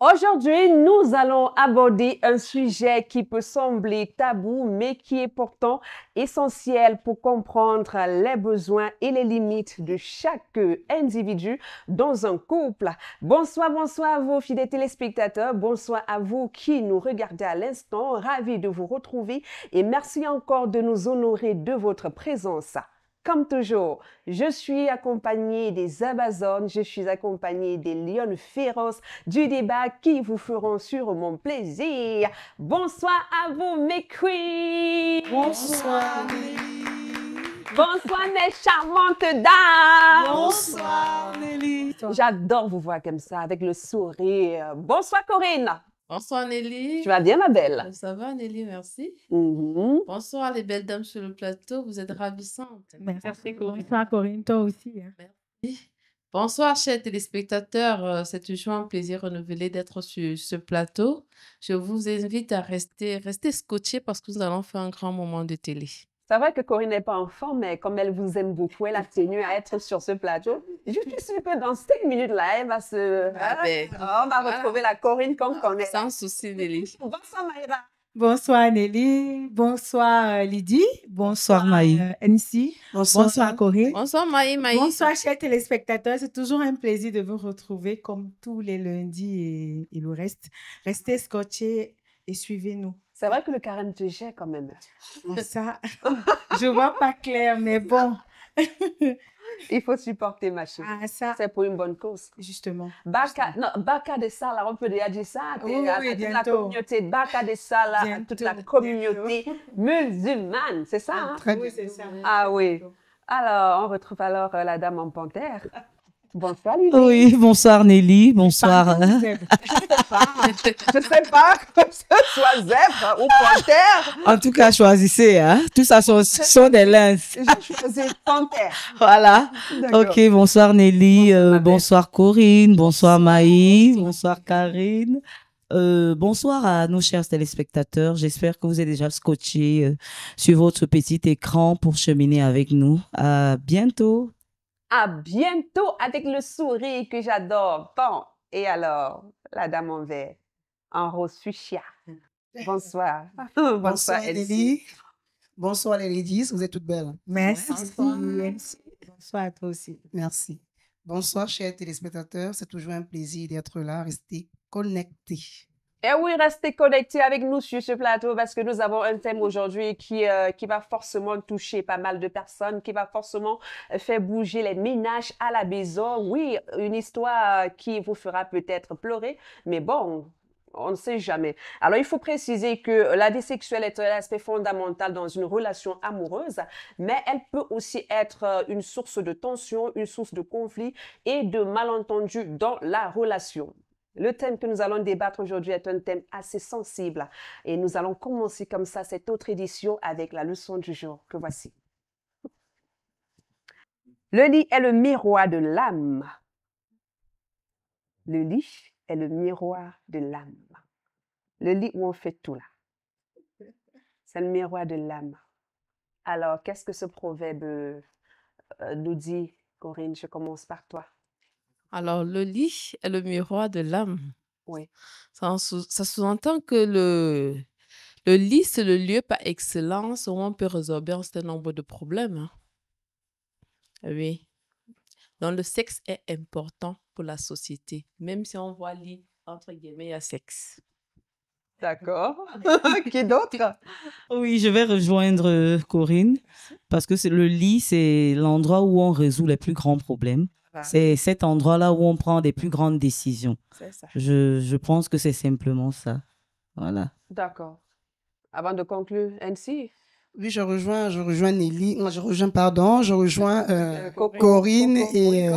Aujourd'hui, nous allons aborder un sujet qui peut sembler tabou, mais qui est pourtant essentiel pour comprendre les besoins et les limites de chaque individu dans un couple. Bonsoir, bonsoir à vous, fidèles téléspectateurs. Bonsoir à vous qui nous regardez à l'instant. Ravi de vous retrouver et merci encore de nous honorer de votre présence. Comme toujours, je suis accompagnée des Amazones, je suis accompagnée des lions féroces du débat qui vous feront sûrement plaisir. Bonsoir à vous, mes queens. Bonsoir. Bonsoir, mes charmantes dames. Bonsoir, Nelly. J'adore vous voir comme ça, avec le sourire. Bonsoir, Corinne. Bonsoir Nelly. Tu vas bien, ma belle? Ça va Nelly, merci. Bonsoir les belles dames sur le plateau, vous êtes ravissantes. Merci Corinne. Bonsoir Corinne, toi aussi. Hein. Merci. Bonsoir chers téléspectateurs, c'est toujours un plaisir renouvelé d'être sur ce plateau. Je vous invite à rester scotchés parce que nous allons faire un grand moment de télé. C'est vrai que Corinne n'est pas en forme, mais comme elle vous aime beaucoup, elle a tenu à être sur ce plateau. Je suis sûre que dans 5 minutes, là, elle va se... on va retrouver la Corinne qu'on connaît. Sans souci, Nelly. Bonsoir, Maïra. Bonsoir Nelly. Bonsoir Lydie. Bonsoir Maï. NC. Bonsoir Corinne. Bonsoir Maï. Bonsoir chers téléspectateurs. C'est toujours un plaisir de vous retrouver comme tous les lundis et le reste. Restez scotchés et suivez-nous. C'est vrai que le carême te gère quand même. Ça, je vois pas clair, mais bon. Il faut supporter, ma chérie. Ah, ça. C'est pour une bonne cause. Justement. Baka de Sala, on peut déjà dire ça. Oui, à toute bientôt. la communauté Baka de Sala, à toute la communauté musulmane. C'est ça, hein? Très bien, c'est ça. Ah oui. Alors, on retrouve alors la dame en panthère. Bonsoir, Lydie. Oui, bonsoir Nelly, bonsoir. Je sais pas que ce soit zèbre ou panthère. En tout cas, choisissez, hein. Tout ça sont des lances. Je faisais panthère. Voilà. Ok, bonsoir Nelly, bonsoir Corinne, bonsoir Maï, bonsoir Karine. Bonsoir à nos chers téléspectateurs. J'espère que vous êtes déjà scotchés sur votre petit écran pour cheminer avec nous. À bientôt. À bientôt avec le sourire que j'adore. Bon, et alors, la dame en vert, en rose fuchsia. Bonsoir. Bonsoir Nelly. Bonsoir les ladies, vous êtes toutes belles. Merci. Bonsoir à toi aussi. Merci. Bonsoir chers téléspectateurs, c'est toujours un plaisir d'être là, restez connectés. Et oui, restez connectés avec nous sur ce plateau parce que nous avons un thème aujourd'hui qui va forcément toucher pas mal de personnes, qui va forcément faire bouger les ménages à la maison. Oui, une histoire qui vous fera peut-être pleurer, mais bon, on ne sait jamais. Alors, il faut préciser que la vie sexuelle est un aspect fondamental dans une relation amoureuse, mais elle peut aussi être une source de tension, une source de conflit et de malentendus dans la relation. Le thème que nous allons débattre aujourd'hui est un thème assez sensible et nous allons commencer comme ça cette autre édition avec la leçon du jour que voici. Le lit est le miroir de l'âme. Le lit est le miroir de l'âme. Le lit où on fait tout là. C'est le miroir de l'âme. Alors, qu'est-ce que ce proverbe nous dit, Corinne? Je commence par toi. Alors, le lit est le miroir de l'âme. Oui. Ça sous-entend que le lit, c'est le lieu par excellence où on peut résorber un certain nombre de problèmes. Hein. Oui. Donc, le sexe est important pour la société, même si on voit lit, entre guillemets, à sexe. D'accord. Qui d'autre? Oui, je vais rejoindre Corinne parce que le lit, c'est l'endroit où on résout les plus grands problèmes. C'est cet endroit-là où on prend des plus grandes décisions. C'est ça. Je pense que c'est simplement ça. Voilà. D'accord. Avant de conclure, ainsi. Oui, je rejoins Nelly, je rejoins Corinne et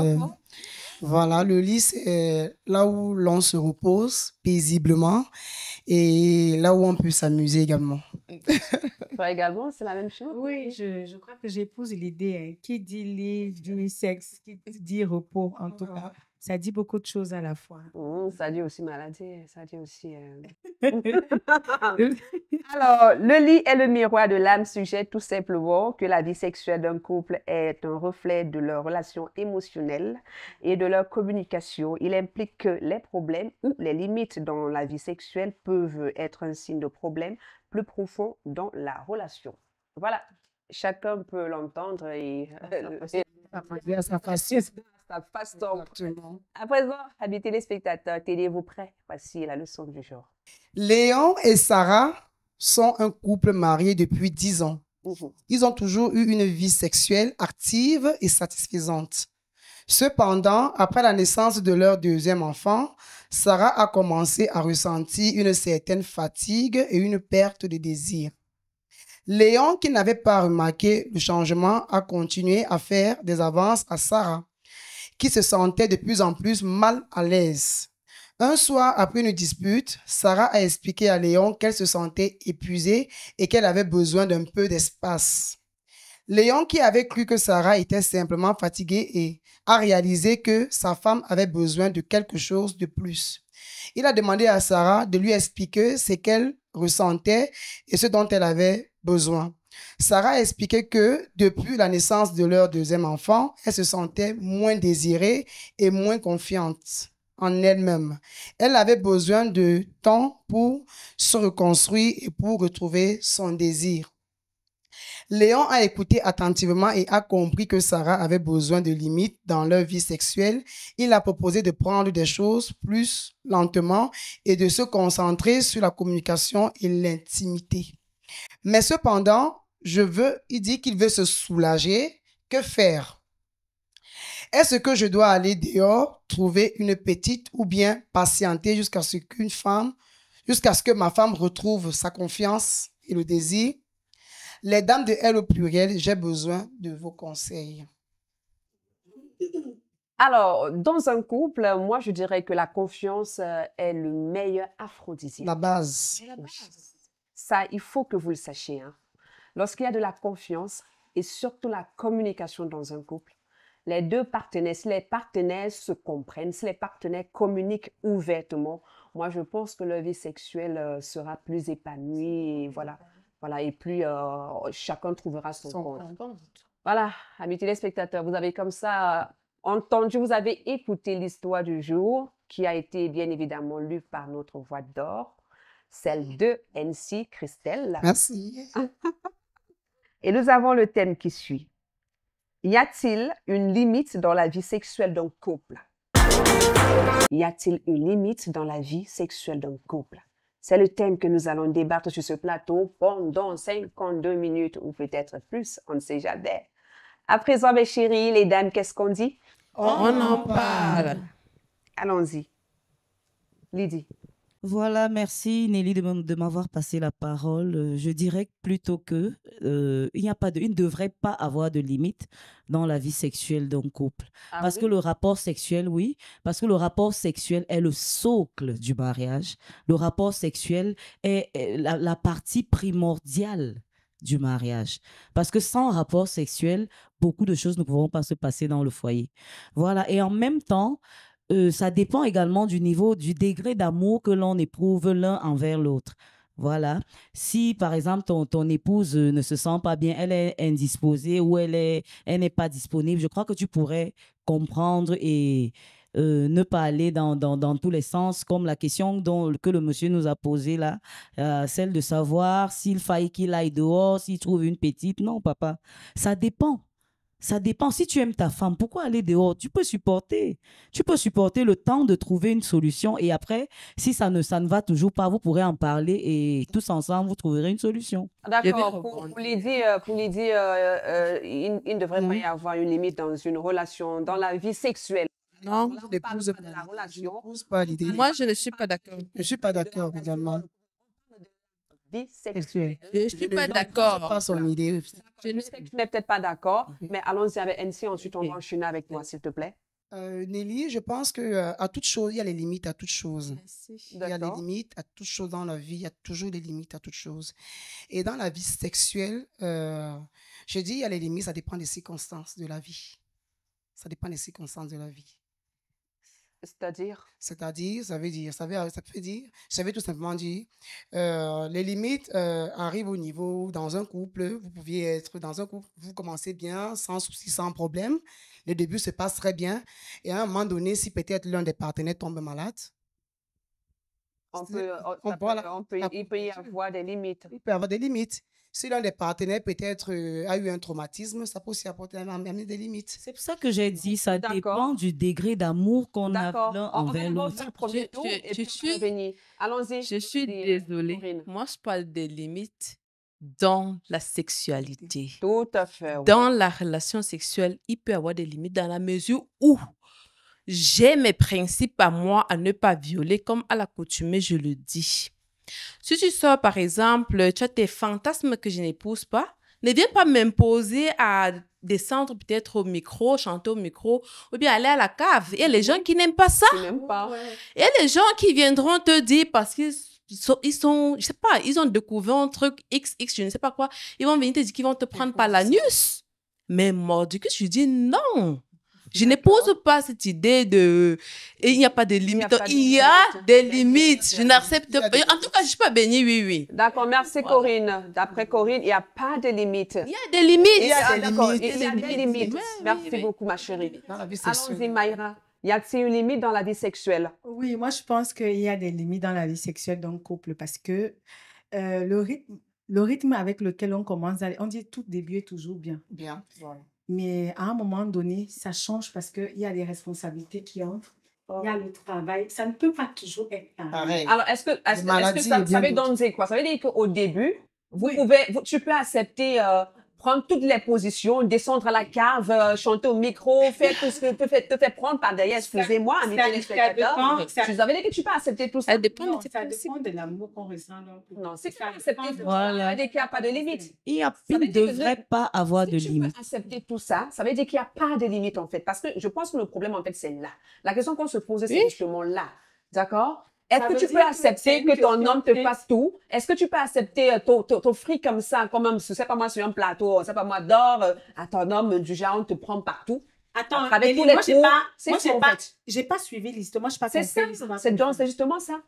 voilà, le lit c'est là où l'on se repose paisiblement et là où on peut s'amuser également. Toi également, c'est la même chose? Oui, je crois que j'épouse l'idée. Hein. Qui dit lit, dit sexe, qui dit repos, en tout cas. Ça dit beaucoup de choses à la fois. Ça dit aussi maladie, ça dit aussi... Alors, le lit est le miroir de l'âme suggère tout simplement que la vie sexuelle d'un couple est un reflet de leurs relations émotionnelles et de leur communication. Il implique que les problèmes ou les limites dans la vie sexuelle peuvent être un signe de problème plus profond dans la relation. Voilà, chacun peut l'entendre et À sa façon. sa façon. Exactement. À présent, amis téléspectateurs, tenez-vous prêts. Voici la leçon du jour. Léon et Sarah sont un couple marié depuis 10 ans. Mhm. Ils ont toujours eu une vie sexuelle active et satisfaisante. Cependant, après la naissance de leur deuxième enfant, Sarah a commencé à ressentir une certaine fatigue et une perte de désir. Léon, qui n'avait pas remarqué le changement, a continué à faire des avances à Sarah, qui se sentait de plus en plus mal à l'aise. Un soir, après une dispute, Sarah a expliqué à Léon qu'elle se sentait épuisée et qu'elle avait besoin d'un peu d'espace. Léon, qui avait cru que Sarah était simplement fatiguée, et a réalisé que sa femme avait besoin de quelque chose de plus. Il a demandé à Sarah de lui expliquer ce qu'elle ressentait et ce dont elle avait besoin. Sarah a expliqué que depuis la naissance de leur deuxième enfant, elle se sentait moins désirée et moins confiante en elle-même. Elle avait besoin de temps pour se reconstruire et pour retrouver son désir. Léon a écouté attentivement et a compris que Sarah avait besoin de limites dans leur vie sexuelle. Il a proposé de prendre des choses plus lentement et de se concentrer sur la communication et l'intimité. Mais cependant, il dit qu'il veut se soulager. Que faire? Est-ce que je dois aller dehors, trouver une petite ou bien patienter jusqu'à ce que ma femme retrouve sa confiance et le désir? Les dames de Elle au pluriel, j'ai besoin de vos conseils. Alors, dans un couple, moi, je dirais que la confiance est le meilleur aphrodisiaque. La base. Ça, il faut que vous le sachiez. Hein. Lorsqu'il y a de la confiance et surtout la communication dans un couple, les deux partenaires, si les partenaires se comprennent, si les partenaires communiquent ouvertement, moi, je pense que leur vie sexuelle sera plus épanouie et voilà. Voilà, et puis chacun trouvera son compte. Voilà, amis téléspectateurs, vous avez comme ça entendu, vous avez écouté l'histoire du jour qui a été bien évidemment lue par notre voix d'or, celle de NC Christelle. Merci. Et nous avons le thème qui suit. Y a-t-il une limite dans la vie sexuelle d'un couple? Y a-t-il une limite dans la vie sexuelle d'un couple? C'est le thème que nous allons débattre sur ce plateau pendant 52 minutes ou peut-être plus, on ne sait jamais. À présent, mes chéris, les dames, qu'est-ce qu'on dit? On en parle. Allons-y. Lydie. Voilà, merci Nelly de m'avoir passé la parole. Je dirais plutôt que il ne devrait pas avoir de limite dans la vie sexuelle d'un couple. Parce que le rapport sexuel, oui, parce que le rapport sexuel est le socle du mariage. Le rapport sexuel est la partie primordiale du mariage. Parce que sans rapport sexuel, beaucoup de choses ne pourront pas se passer dans le foyer. Voilà, et en même temps, ça dépend également du degré d'amour que l'on éprouve l'un envers l'autre. Voilà. Si, par exemple, ton épouse ne se sent pas bien, elle est indisposée ou elle n'est pas disponible, je crois que tu pourrais comprendre et ne pas aller dans tous les sens, comme la question que le monsieur nous a posée là, celle de savoir s'il faille qu'il aille dehors, s'il trouve une petite. Non, papa, ça dépend. Ça dépend. Si tu aimes ta femme, pourquoi aller dehors? Tu peux supporter. Tu peux supporter le temps de trouver une solution. Et après, si ça ne va toujours pas, vous pourrez en parler et tous ensemble, vous trouverez une solution. D'accord. Pour Lydie, il ne devrait pas y avoir une limite dans une relation, dans la vie sexuelle. Non, la relation. Moi, je ne suis pas d'accord. Je ne suis pas d'accord également. Vie sexuelle. Je ne suis pas d'accord. Pas son idée. Je sais que tu n'es peut-être pas d'accord, mais allons-y avec NC, ensuite on va enchaîner avec toi, s'il te plaît. Nelly, je pense qu'à toute chose, il y a les limites à toute chose. Il y a les limites à toute chose dans la vie, il y a toujours des limites à toute chose. Et dans la vie sexuelle, je dis il y a les limites, ça dépend des circonstances de la vie. Ça dépend des circonstances de la vie. C'est-à-dire? C'est-à-dire, ça peut dire, ça veut tout simplement dire, les limites arrivent au niveau, dans un couple, vous pouviez être dans un couple, vous commencez bien, sans souci, sans problème, le début se passe très bien, et à un moment donné, si peut-être l'un des partenaires tombe malade, Il peut y avoir des limites. Il peut y avoir des limites. Si l'un des partenaires peut-être a eu un traumatisme, ça peut aussi amener des limites. C'est pour ça que j'ai dit, ça dépend du degré d'amour qu'on a l'un envers l'autre. Allons-y. Je suis désolée. Corinne. Moi, je parle des limites dans la sexualité. Tout à fait. Oui. Dans la relation sexuelle, il peut y avoir des limites dans la mesure où j'ai mes principes à moi à ne pas violer, comme à l'accoutumée, je le dis. Si tu sors, par exemple, tu as tes fantasmes que je n'épouse pas, ne viens pas m'imposer à descendre peut-être au micro, chanter au micro, ou bien aller à la cave. Il y a les gens qui n'aiment pas ça. Ils n'aiment pas. Il y a les gens qui viendront te dire parce qu'ils sont, je sais pas, ils ont découvert un truc XX, je ne sais pas quoi. Ils vont venir te dire qu'ils vont te prendre par l'anus. Mais mordicus, je dis non. Je n'épouse pas cette idée de... Il n'y a pas de limites. Il y a des limites. Je n'accepte pas. En tout cas, je ne suis pas bénie, oui. D'accord, merci Corinne. D'après Corinne, il n'y a pas de limites. Il y a des limites. Il y a des limites. Merci beaucoup, ma chérie. Allons-y, Maïra. Y a-t-il une limite dans la vie sexuelle? Oui, moi, je pense qu'il y a des limites dans la vie sexuelle d'un couple parce que le rythme avec lequel on commence, on dit tout début est toujours bien. Bien, voilà. Mais à un moment donné, ça change parce qu'il y a des responsabilités qui entrent. Il y a le travail. Ça ne peut pas toujours être pareil. Alors, est-ce que ça veut donc dire quoi? Ça veut dire qu'au début, tu peux accepter prendre toutes les positions, descendre à la cave, chanter au micro, faire tout ce que te fait prendre par derrière. Excusez-moi, amis téléspectateurs. Vous avez dit que tu peux accepter tout ça. Ça dépend de l'amour qu'on ressent. Non, c'est pas accepter tout ça. Ça veut dire qu'il n'y a pas de limite. Il ne devrait pas avoir de limite. Si tu peux accepter tout ça, ça veut dire qu'il n'y a pas de limite, en fait. Parce que je pense que le problème, en fait, c'est là. La question qu'on se pose, c'est justement là. D'accord? Est-ce que tu peux accepter que ton homme te fasse tout? Est-ce que tu peux accepter t'offrir comme ça, comme, c'est pas moi, sur un plateau, c'est pas moi, dors à ton homme du genre, on te prend partout? Attends, avec tous les j'ai pas suivi l'histoire. Moi, je pas c'est ça, c'est justement ça.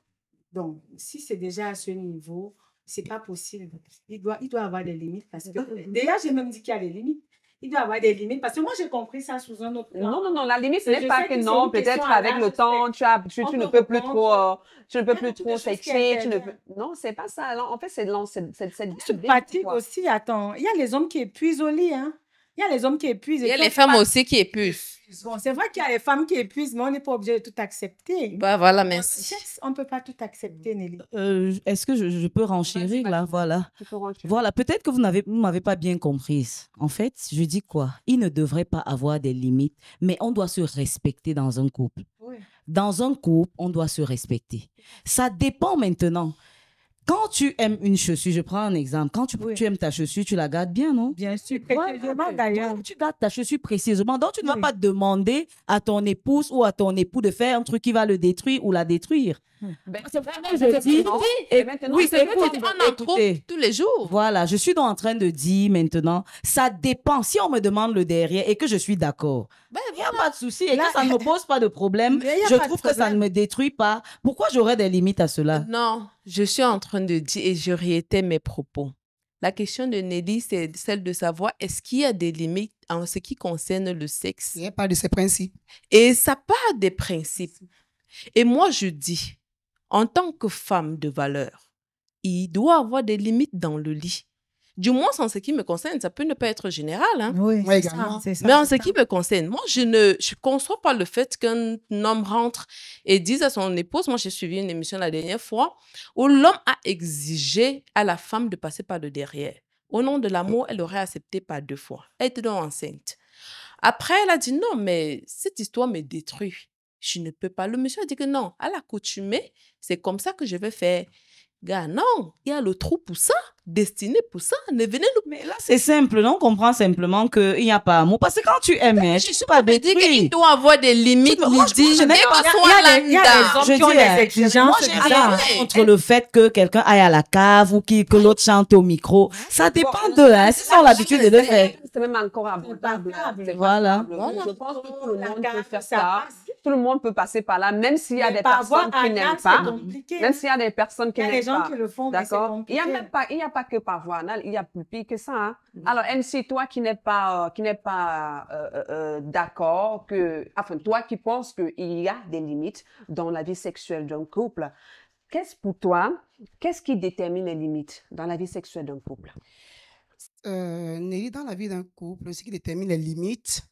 Donc, si c'est déjà à ce niveau, c'est pas possible. Il doit avoir des limites parce que, déjà, j'ai même dit qu'il y a des limites. Il doit avoir des limites parce que moi, j'ai compris ça sous un autre plan. Non, la limite, ce n'est pas que non, peut-être avec le temps, tu ne peux plus trop sexer, non, c'est pas ça. En fait, c'est fatigue aussi, attends. Il y a les hommes qui épuisent au lit, hein. Il y a les hommes qui épuisent. Il y a les femmes aussi qui épuisent. Bon, c'est vrai qu'il y a les femmes qui épuisent, mais on n'est pas obligé de tout accepter. Bah voilà, merci. On ne peut pas tout accepter, Nelly. Est-ce que je peux renchérir là? Voilà. Voilà, peut-être que vous ne m'avez pas bien comprise. En fait, je dis quoi? Il ne devrait pas avoir des limites, mais on doit se respecter dans un couple. Oui. Dans un couple, on doit se respecter. Ça dépend maintenant. Quand tu aimes une chaussure, je prends un exemple. Quand tu aimes ta chaussure, tu la gardes bien, non? Bien sûr, précisément d'ailleurs. Tu gardes ta chaussure précisément. Donc, tu ne vas pas demander à ton épouse ou à ton époux de faire un truc qui va le détruire ou la détruire. C'est vraiment, je dis. Oui, c'est on en trouve tous les jours. Voilà, je suis donc en train de dire maintenant, ça dépend. Si on me demande le derrière et que je suis d'accord, il n'y a pas de souci. Et que ça ne me pose pas de problème, je trouve que ça ne me détruit pas. Pourquoi j'aurais des limites à cela? Non, je suis en train de dire et je réitère mes propos. La question de Nelly, c'est celle de savoir est-ce qu'il y a des limites en ce qui concerne le sexe? Il n'y a pas de ces principes. Et ça part des principes. Et moi, je dis, en tant que femme de valeur, il doit avoir des limites dans le lit. Du moins, en ce qui me concerne, ça peut ne pas être général. Hein? Oui, également. Ça, mais en ce qui me concerne, moi, je ne conçois pas le fait qu'un homme rentre et dise à son épouse, moi, j'ai suivi une émission la dernière fois, où l'homme a exigé à la femme de passer par le derrière. Au nom de l'amour, elle aurait accepté par 2 fois. Elle était donc enceinte. Après, elle a dit non, mais cette histoire me détruit. Je ne peux pas. Le monsieur a dit que non, à l'accoutumée, c'est comme ça que je vais faire. Gars, non, il y a le trou pour ça, destiné pour ça. Ne venez nous. Mais là, c'est simple, non? On comprend simplement qu'il n'y a pas amour. Parce que quand tu aimes, je ne suis pas détruite. Il doit avoir des limites. Il y a des hommes qui ont des exigences. Moi, j'ai rien contre le fait que quelqu'un aille à la cave ou que l'autre chante au micro. Ça dépend d'eux, hein. C'est ça l'habitude de le faire. C'est même encore abordable. Voilà. Je pense que tout le monde peut faire ça. tout le monde peut passer par là, même s'il y a Mais des par personnes voie qui n'aiment anale, c'est pas. compliqué, Même hein. s'il y a des personnes qui Il y a des n'aiment gens pas. qui le font, mais c'est D'accord? Il compliqué. n'y a pas que par voie anale, il y a plus pire que ça. Hein? Alors, MC, toi qui n'es pas, d'accord enfin, toi qui penses qu'il y a des limites dans la vie sexuelle d'un couple, pour toi, qu'est-ce qui détermine les limites dans la vie sexuelle d'un couple? Nelly, dans la vie d'un couple, ce qui détermine les limites,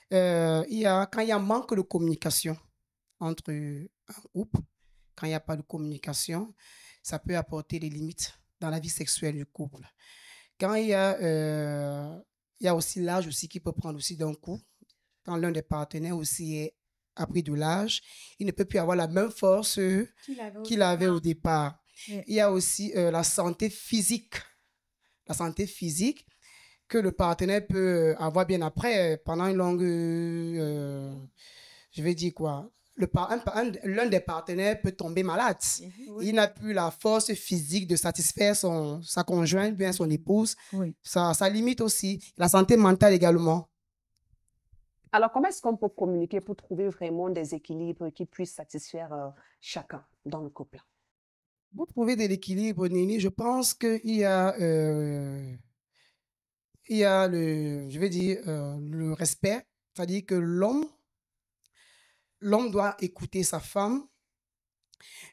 quand il y a manque de communication entre un couple, quand il n'y a pas de communication, ça peut apporter des limites dans la vie sexuelle du couple. Quand il y a aussi l'âge aussi qui peut prendre aussi d'un coup. Quand l'un des partenaires aussi a pris de l'âge, il ne peut plus avoir la même force qu'il avait au départ. Oui. Il y a aussi la santé physique. La santé physique que le partenaire peut avoir bien après, pendant une longue... je vais dire quoi? L'un des partenaires peut tomber malade. Oui. Il n'a plus la force physique de satisfaire sa conjointe, bien son épouse. Oui. Ça limite aussi. La santé mentale également. Alors, comment est-ce qu'on peut communiquer pour trouver vraiment des équilibres qui puissent satisfaire chacun dans le couple? Pour trouver de l'équilibre, Nini, je pense qu'il y a, le respect. C'est-à-dire que l'homme doit écouter sa femme.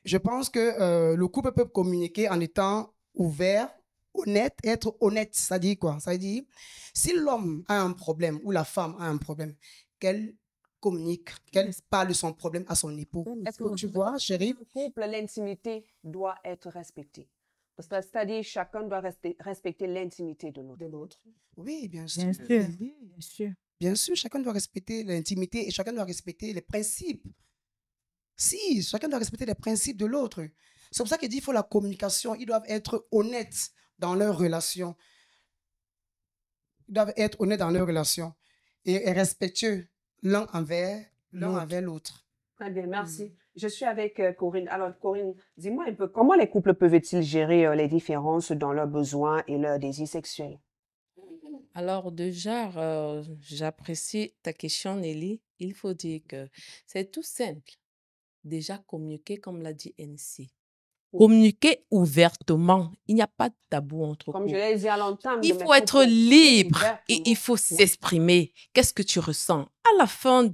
Je pense que le couple peut communiquer en étant ouvert, honnête, être honnête. Ça dit quoi? Ça dit, si l'homme a un problème ou la femme a un problème, qu'elle communique, qu'elle parle de son problème à son époux. Est-ce que Tu vois, chérie? Dans le couple, l'intimité doit être respectée. C'est-à-dire, chacun doit respecter l'intimité de l'autre. Oui, bien sûr. Bien sûr. Bien sûr. Bien sûr, chacun doit respecter l'intimité et chacun doit respecter les principes. Si, chacun doit respecter les principes de l'autre. C'est pour ça qu'il dit qu'il faut la communication. Ils doivent être honnêtes dans leur relation. Ils doivent être honnêtes dans leur relation et respectueux l'un envers l'autre. Très bien, merci. Je suis avec Corinne. Alors, Corinne, dis-moi un peu, comment les couples peuvent-ils gérer les différences dans leurs besoins et leurs désirs sexuels? Alors déjà, j'apprécie ta question, Nelly. Il faut dire que c'est tout simple. Déjà communiquer, comme l'a dit NC. Communiquer ouvertement. Il n'y a pas de tabou entre Comme je couples. l'ai dit à l'entame, Il faut être libre et il faut s'exprimer. Qu'est-ce que tu ressens? À la fin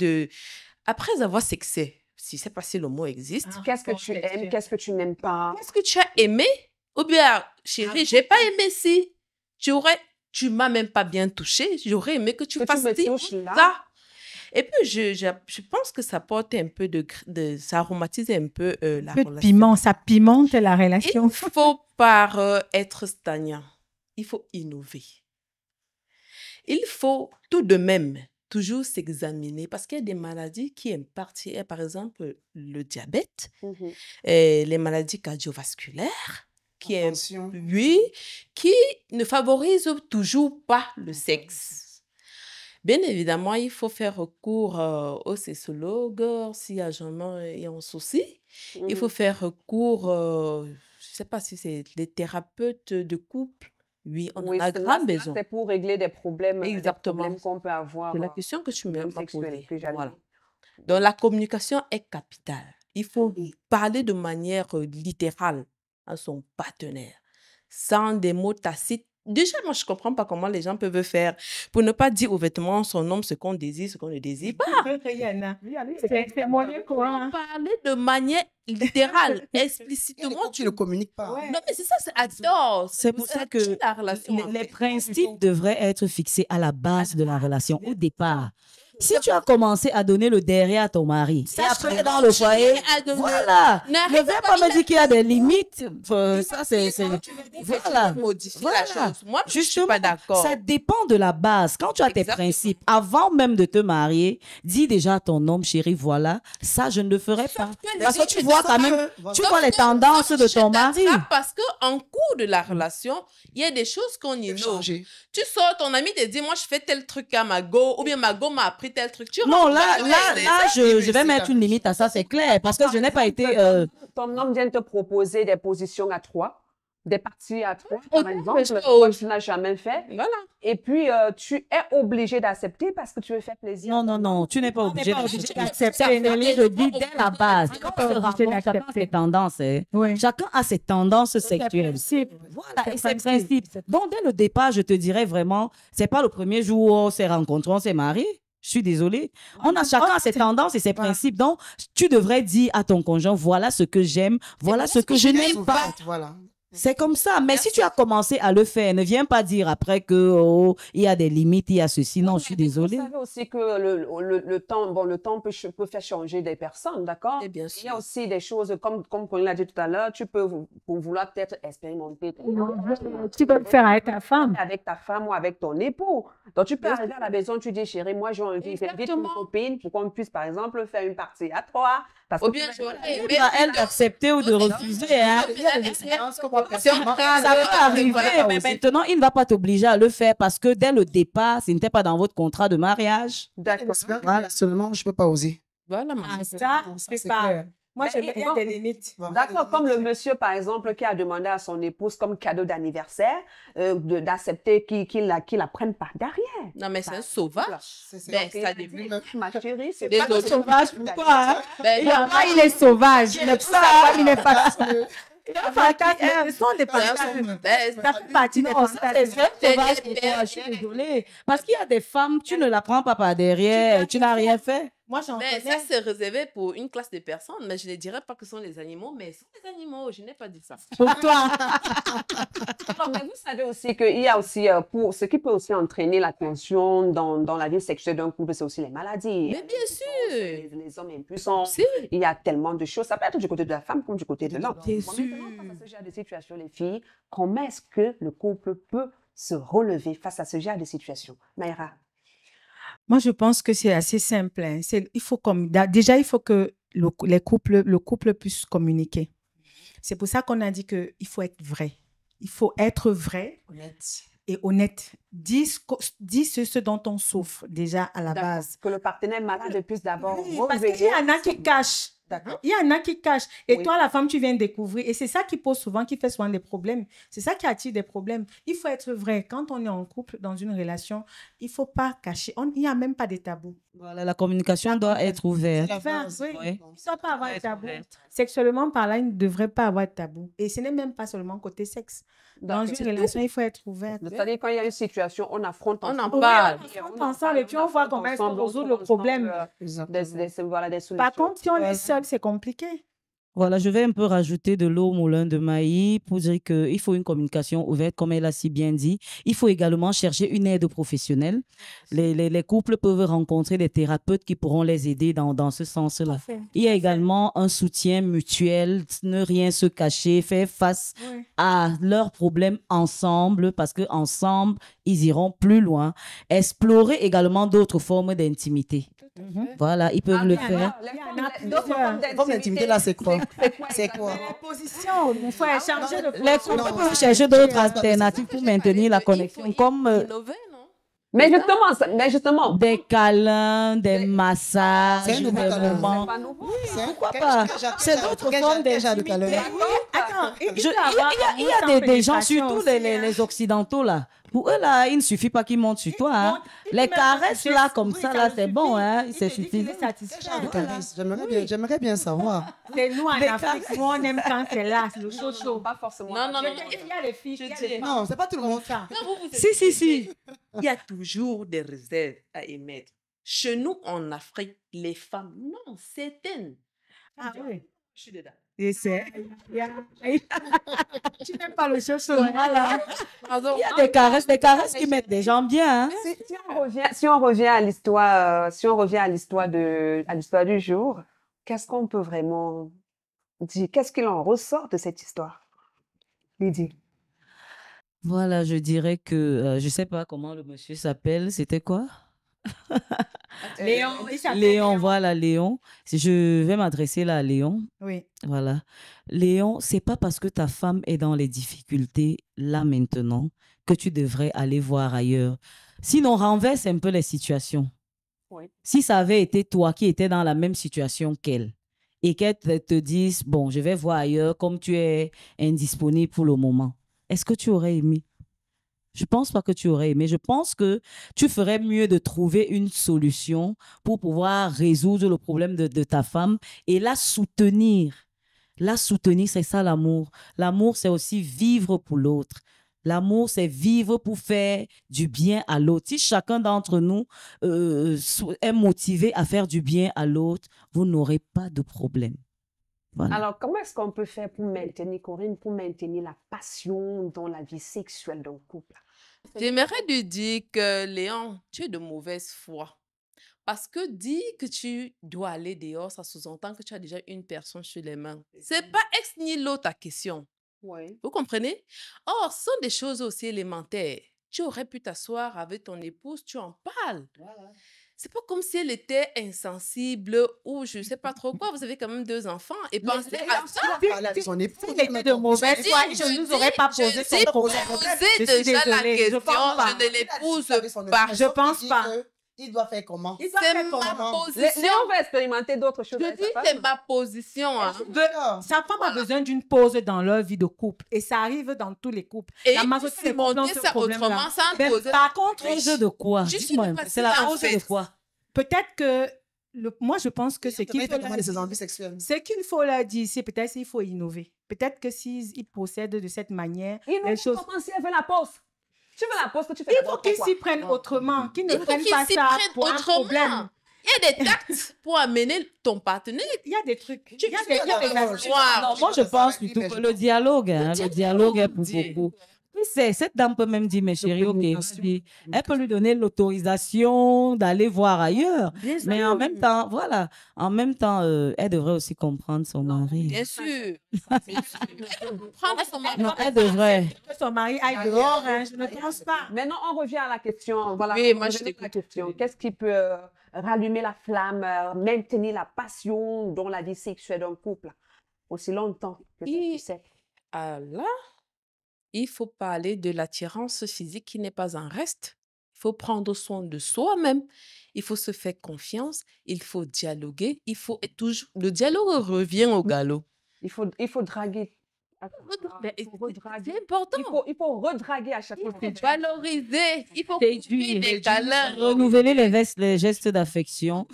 après avoir sexé, si c'est pas si le mot existe, Qu'est-ce que tu aimes, qu'est-ce que tu n'aimes pas? qu'est-ce que tu as aimé? Ou bien, chérie, j'ai pas aimé si. Tu m'as même pas bien touché. J'aurais aimé que tu Que tu fasses me ci, touches là. ça. Et puis, je pense que ça porte un peu ça aromatise un peu la Un peu de relation. piment, ça pimente la Il relation. ne faut pas être stagnant. Il faut innover. Il faut tout de même toujours s'examiner parce qu'il y a des maladies qui impartent, par exemple, le diabète, et les maladies cardiovasculaires, Attention. qui ne favorisent toujours pas le sexe. Bien évidemment, il faut faire recours au sexologue s'il y a jamais un souci. Il faut faire recours, je ne sais pas si c'est les thérapeutes de couple. Oui, on en a grand besoin. C'est pour régler des problèmes, Exactement. qu'on peut avoir. C'est la question que tu m'as sexuelle posée. Voilà. Donc, la communication est capitale. Il faut parler de manière littérale à son partenaire, sans des mots tacites. Déjà, moi, je ne comprends pas comment les gens peuvent faire pour ne pas dire ouvertement son nom, ce qu'on désire, ce qu'on ne désire pas. C'est moyen courant. Parler de manière littérale, explicitement. Tu ne communiques pas. Ouais. Non, mais c'est ça, c'est adore. C'est pour ça que la relation, les principes devraient être fixés à la base de la relation, au départ. Si tu as commencé à donner le derrière à ton mari, et après dans le foyer, voilà, ne viens pas me dire qu'il y a des limites. Ça, c'est... Voilà. Modifier la chose. Moi, je ne suis Justement, pas d'accord. ça dépend de la base. Quand tu as tes Exactement. principes, avant même de te marier, dis déjà à ton homme, chérie, voilà, ça, je ne le ferai pas. Parce que tu vois quand même, tu vois les tendances de ton mari. Parce qu'en cours de la relation, il y a des choses qu'on ignore. Changer. Tu sors, ton ami te dit, moi, je fais tel truc à Mago, ou bien Mago m'a appris tel truc. Tu Non, rentres là, dans je vais mettre une limite à ça, c'est clair. Parce que je n'ai pas été... Ton homme vient te proposer des positions à 3. des parties à trois, par exemple, mais ça, toi, tu n'as jamais fait. Voilà. Et puis, tu es obligé d'accepter parce que tu veux faire plaisir. Non, non, non, tu n'es pas obligé d'accepter. Nelly, je dis dès la base. On n'est pas obligé Chacun a d'accepter. ses tendances. Hein. Oui. Chacun a ses tendances sexuelles. Voilà, et c'est principe. Donc, dès le départ, je te dirais vraiment, c'est pas le premier jour où on s'est rencontrés, on s'est mariés. Je suis désolée. On a chacun ses tendances et ses principes. Donc, tu devrais dire à ton conjoint, voilà ce que j'aime, voilà ce que je n'aime pas. Voilà. C'est comme ça. Mais si tu as commencé à le faire, ne viens pas dire après que oh, il y a des limites, il y a ceci. Non, je suis désolée. Vous savez aussi que le temps, bon, le temps peut faire changer des personnes, d'accord? Et bien Il y a sûr. aussi des choses, comme Pauline l'a dit tout à l'heure, tu peux pour vouloir peut-être expérimenter Tu peux le faire avec ta femme. avec ta femme ou avec ton époux. Donc, tu peux arriver à la maison, tu dis, chérie, moi, j'ai envie, j'invite une Exactement. copine pour qu'on puisse, par exemple, faire une partie à trois. Parce Ou que bien, C'est à elle d'accepter ou de refuser. Hein. Si on prend Ça peut arriver, mais maintenant, il ne va pas t'obliger à le faire parce que dès le départ, ce n'était pas dans votre contrat de mariage. D'accord. Voilà, seulement, je ne peux pas oser. Voilà, maman. Ah, ça, c'est pas. Moi, je mets des limites. D'accord, comme le monsieur, par exemple, qui a demandé à son épouse comme cadeau d'anniversaire d'accepter qu'il la prenne par derrière. Non, mais c'est un sauvage. Ben, ça débute. Ma chérie, c'est Des pas autres. Sauvage, pourquoi hein? Ben, Ah, il est sauvage. Il est ça, il n'est pas. Ce sont des ben, fantasmes. ben, Ça fait partie des Non, ça, c'est fantasmes. vrai, sauvage pour toi, je suis désolée. Parce qu'il y a des femmes, tu ne la prends pas par derrière, tu n'as rien fait. Moi, j'en mais connais. ça, c'est réservé pour une classe de personnes. Mais je ne dirais pas que ce sont les animaux, mais ce sont les animaux. Je n'ai pas dit ça. Pour toi. Non, mais vous savez aussi qu'il y a aussi, pour ce qui peut aussi entraîner la tension dans la vie sexuelle d'un couple, c'est aussi les maladies. Mais bien sûr. Les hommes impuissants. Si. Il y a tellement de choses. Ça peut être du côté de la femme comme du côté de l'homme. Bien Bon, sûr. maintenant, face à ce genre de situation, les filles, comment est-ce que le couple peut se relever face à ce genre de situation? Maïra. Moi, je pense que c'est assez simple. Hein. Déjà, il faut que le couple puisse communiquer. C'est pour ça qu'on a dit qu'il faut être vrai. Il faut être vrai et honnête. Dis ce dont on souffre déjà à la D'accord. base. Que le partenaire malade puisse d'abord Oui, parce revenir. qu'il y en a qui cachent. D'accord. Il y en a qui cachent. Et Oui. toi, la femme, tu viens de découvrir. Et c'est ça qui fait souvent des problèmes. C'est ça qui attire des problèmes. Il faut être vrai. Quand on est en couple, dans une relation, il ne faut pas cacher. Il n'y a même pas de tabou. Voilà, la communication doit être ouverte. Enfin, oui. Oui. Il ne doit pas avoir de Être tabou. ouverte. Sexuellement parlant, il ne devrait pas avoir de tabou. Et ce n'est même pas seulement côté sexe. Dans D'accord. une relation, il faut être ouvert. C'est-à-dire, quand il y a une situation, on affronte On en ensemble. parle. On affronte ensemble et puis on voit comment est-ce qu'on résout le problème. Voilà, des solutions. Par contre, si on est seul, c'est compliqué. Voilà, je vais un peu rajouter de l'eau au moulin de Maï pour dire qu'il faut une communication ouverte, comme elle a si bien dit. Il faut également chercher une aide professionnelle. Les couples peuvent rencontrer des thérapeutes qui pourront les aider dans ce sens-là. Il y a également un soutien mutuel, ne rien se cacher, faire face Oui. à leurs problèmes ensemble, parce qu'ensemble, ils iront plus loin. Explorer également d'autres formes d'intimité. Voilà, ils peuvent le faire. Forme d'intimité, là, c'est quoi? C'est quoi? Les positions, il faut changer de Les position. couples peuvent chercher d'autres alternatives pour maintenir la connexion, Il faut comme innover, non? Mais justement, des câlins, des massages, C'est un nouveau des câlin. moments. pas nouveau. Pourquoi pas? C'est d'autres formes d'intimité. Attends, Il y a des gens, surtout les occidentaux, là. Pour eux, là, il ne suffit pas qu'ils montent sur toi. Hein. Les caresses, là, comme ça, là, c'est bon. Hein. C'est suffisant. J'aimerais bien savoir. C'est nous en Afrique où on aime quand c'est là, le chaud chaud. Pas forcément. Non, non, non. Il y a les filles, il y a les Non, c'est pas tout le monde. ça. Si. Il y a toujours des réserves à émettre. Chez nous, en Afrique, les femmes, non, certaines. Ah oui. Je suis dedans. Et c'est. Tu n'aimes pas le chaud chaud. Voilà. Pardon. Il y a des caresses qui mettent des gens bien. Hein. Si on revient à l'histoire, à l'histoire du jour, qu'est-ce qu'on peut vraiment dire? Qu'est-ce qu'il en ressort de cette histoire? Lydie. Voilà, je dirais que, je ne sais pas comment le monsieur s'appelle. C'était quoi? Léon, il s'appelle Léon, voilà, Léon. Je vais m'adresser là à Léon. Oui. Voilà. Léon, c'est pas parce que ta femme est dans les difficultés là maintenant que tu devrais aller voir ailleurs. Sinon, renverse un peu les situations. Oui. Si ça avait été toi qui étais dans la même situation qu'elle et qu'elle te dise, bon, je vais voir ailleurs comme tu es indisponible pour le moment. Est-ce que tu aurais aimé? Je pense pas que tu aurais aimé. Je pense que tu ferais mieux de trouver une solution pour pouvoir résoudre le problème de ta femme et la soutenir. La soutenir, c'est ça l'amour. L'amour, c'est aussi vivre pour l'autre. L'amour, c'est vivre pour faire du bien à l'autre. Si chacun d'entre nous est motivé à faire du bien à l'autre, vous n'aurez pas de problème. Voilà. Alors, comment est-ce qu'on peut faire pour maintenir, Corinne, pour maintenir la passion dans la vie sexuelle d'un couple? J'aimerais lui dire que, Léon, tu es de mauvaise foi. Parce que dire que tu dois aller dehors, ça sous-entend que tu as déjà une personne sur les mains. C'est pas ex nihilo ta question. Oui. Vous comprenez? Or, ce sont des choses aussi élémentaires. Tu aurais pu t'asseoir avec ton épouse, tu en parles. C'est pas comme si elle était insensible ou je sais pas trop quoi. Vous avez quand même 2 enfants et pensez à ça. Si elle était de mauvaise foi, je ne nous aurais pas posé cette problème. Je Je suis déjà la désolée, question, je pense pas. je ne l'épouse pas. Je pense pas. Il doit faire comment? Il doit C'est faire ma comment? position. Léon va expérimenter d'autres choses. Je avec dis sa c'est femme. ma position. Hein. Sa femme a besoin d'une pause dans leur vie de couple. Et ça arrive dans tous les couples. Et La il faut majorité des couples ont surmonter ce ça problème-là. autrement sans Mais poser. par contre, Pause de quoi? Je suis Dis-moi, pas c'est la sûre, en pause fait. de quoi? peut-être que moi, je pense que ce qu'il faut comment leur ses dire, envies sexuelles. ce qu'il faut leur dire, c'est peut-être qu'il faut innover. Peut-être que s'ils procèdent de cette manière, Il les nous choses... comment si elle veut la pause? Tu veux la pause que tu fais Il d'abord faut qu'ils pourquoi? s'y prennent autrement, qu'ils ne Il faut prennent qu'ils pas s'y ça prennent pour un autrement. problème. Il y a des tacts pour amener ton partenaire. Il y a des trucs. Il y a tu des, il y a des d'accord. astuces. Wow. Non, moi, je pense plutôt que le dialogue, hein, le dialogue est pour Dieu. beaucoup. Tu sais, cette dame peut même dire, mes chéris, ok, communication. vas-y. Elle peut lui donner l'autorisation d'aller voir ailleurs. Mais en même temps, voilà, en même temps, elle devrait aussi comprendre son mari. Bien sûr. Prendre son mari. Non, elle devrait. Que son mari aille dehors, hein, je ne pense pas. Maintenant, on revient à la question. Voilà, Oui, on moi, revient je à la t'écoute. question. Qu'est-ce qui peut rallumer la flamme, maintenir la passion dans la vie sexuelle d'un couple aussi longtemps que Et- tu sais? Là, il faut parler de l'attirance physique qui n'est pas un reste. Il faut prendre soin de soi-même. Il faut se faire confiance. Il faut dialoguer. Il faut être toujours... Le dialogue revient au galop. Il faut draguer. Mais Il faut redraguer. c'est important. Il faut redraguer à chaque Il fois. faut valoriser. Il faut Séduire, construire des câlins. renouveler les gestes d'affection.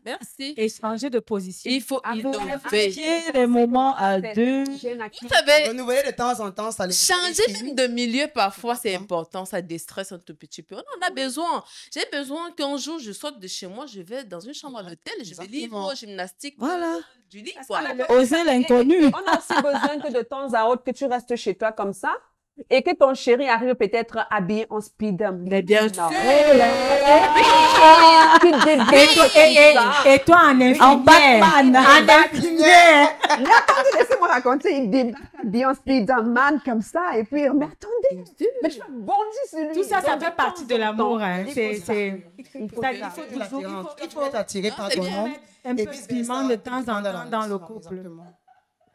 Merci. Et changer de position. Il faut innover. Apprécier les moments à deux. Vous savez, Renouveler de temps en temps, ça les changer même de milieu, parfois, c'est important. Ça déstresse un tout petit peu. On en a besoin. J'ai besoin qu'un jour, je sorte de chez moi, je vais dans une chambre à l'hôtel, je vais livre, gymnastique, Voilà. du lit, quoi. Oser l'inconnu. On a aussi besoin que de temps à autre que tu restes chez toi comme ça et que ton chéri arrive peut-être habillé en speed. Mais bien Non. sûr. Qui débute comme ça. Et toi, en infirmière. En Batman. En infirmière. Mais attendez, laissez-moi raconter. Il débarque habillé en Spider-Man comme ça et puis, mais attendez, mais je fais bondir sur lui. Tout ça, ça Donc, fait partie de l'amour. Hein. Il faut C'est, ça. c'est, Il faut ça, ça. il faut Tu toujours, il faut être attiré par c'est ton bien. homme. un Et peu de vice-versa, piment de temps en dépend de la temps dans le relation, couple. exactement.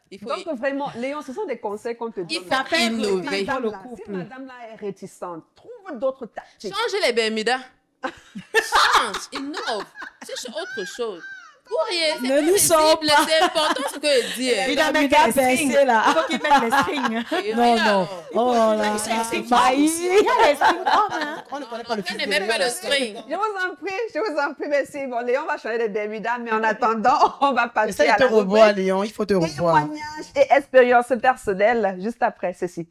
Il faut... Donc vraiment, Léon, ce sont des conseils qu'on te donne. Il faut Ça fait innover. dans le Madame-là, couple. si madame-là est réticente, trouve d'autres tactiques. Change les Bermudas. Change, innove. C'est autre chose. Pour rien, c'est Ne nous pas sors visible, c'est important ce que je dis. Il doit mettre les strings. là. Il faut qu'il mette les strings. Non, non. Oh là là. Maïs. Il y a les strings hommes, hein. On ne connaît pas le On fils ne de met pas Léon. le string. Je vous en prie, merci. Bon, Léon va changer de Bermuda, mais en attendant, on va passer Essaye à de la te revoir, rubrique Léon. Il faut te revoir. témoignages et expériences personnelles juste après ceci.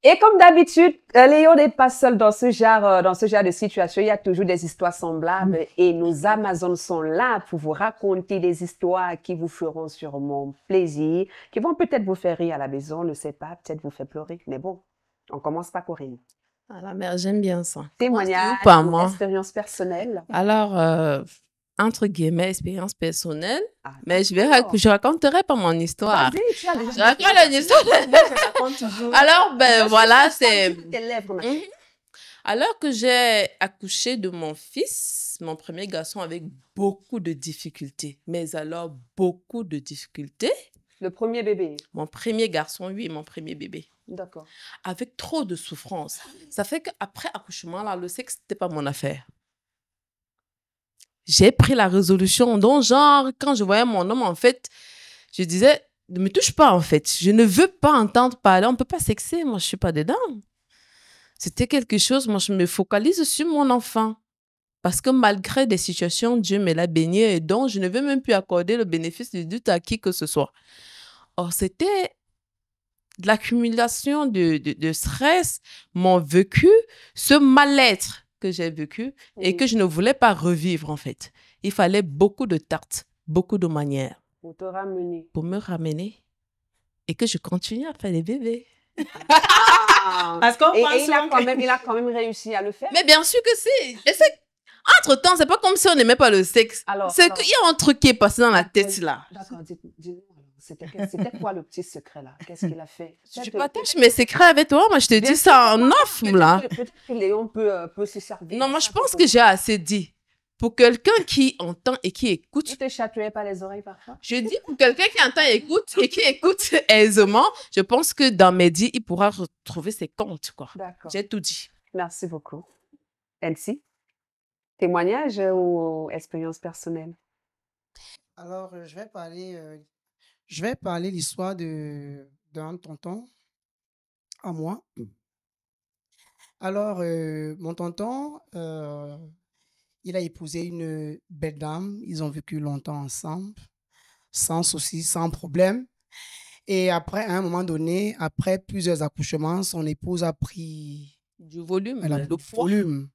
Et comme d'habitude, Léon n'est pas seul dans ce genre de situation. Il y a toujours des histoires semblables et nos Amazones sont là pour vous raconter des histoires qui vous feront sûrement plaisir, qui vont peut-être vous faire rire à la maison, on ne sait pas, peut-être vous faire pleurer. Mais bon, on commence par Corinne. Ah, la mère, j'aime bien ça. Témoignages, ou pas, moi? expériences personnelles. Alors, entre guillemets, expérience personnelle, Ah, mais d'accord. je raconterai pas mon histoire. Vas-y, tu as déjà Je raconte une histoire. Moi, je raconte toujours. Alors, ben voilà, c'est... Tes lèvres, ma chérie. Alors que j'ai accouché de mon fils, mon premier garçon, avec beaucoup de difficultés, mais alors beaucoup de difficultés, Le premier bébé. mon premier garçon, oui, mon premier bébé, D'accord. avec trop de souffrance. Ça fait qu'après accouchement, là, le sexe, c'était pas mon affaire. j'ai pris la résolution. Donc, genre, quand je voyais mon homme, en fait, je disais, ne me touche pas, en fait. Je ne veux pas entendre parler. On ne peut pas sexer. Moi, je ne suis pas dedans. C'était quelque chose, moi, je me focalise sur mon enfant. Parce que malgré des situations, Dieu me l'a béni et donc, je ne veux même plus accorder le bénéfice du doute à qui que ce soit. Or, c'était de l'accumulation de stress, mon vécu, ce mal-être que j'ai vécu et que je ne voulais pas revivre, en fait. Il fallait beaucoup de tact, beaucoup de manières. Pour te ramener. Pour me ramener. Et que je continue à faire des bébés. Parce qu'on Et pense il a quand même réussi à le faire. Mais bien sûr que si. Entre-temps, c'est pas comme si on n'aimait pas le sexe. C'est qu'il y a un truc qui est passé dans la tête, là. D'accord, dis-nous. C'était quoi le petit secret, là? Qu'est-ce qu'il a fait? Je partage mes secrets avec toi. Moi, je te dis ça en off, là. Peut-être que Léon peut se servir. Non, moi, je pense que j'ai assez dit. Pour quelqu'un qui entend et qui écoute. Tu te chatouillais pas les oreilles parfois? Je dis pour quelqu'un qui entend et qui écoute aisément, je pense que dans mes dits, il pourra retrouver ses comptes, quoi. D'accord. J'ai tout dit. Merci beaucoup. Elsie, témoignage ou expérience personnelle? Alors, je vais parler l'histoire d'un tonton à moi. Alors, mon tonton, il a épousé une belle dame. Ils ont vécu longtemps ensemble, sans souci, sans problème. Et après, à un moment donné, après plusieurs accouchements, son épouse a pris du volume, le volume.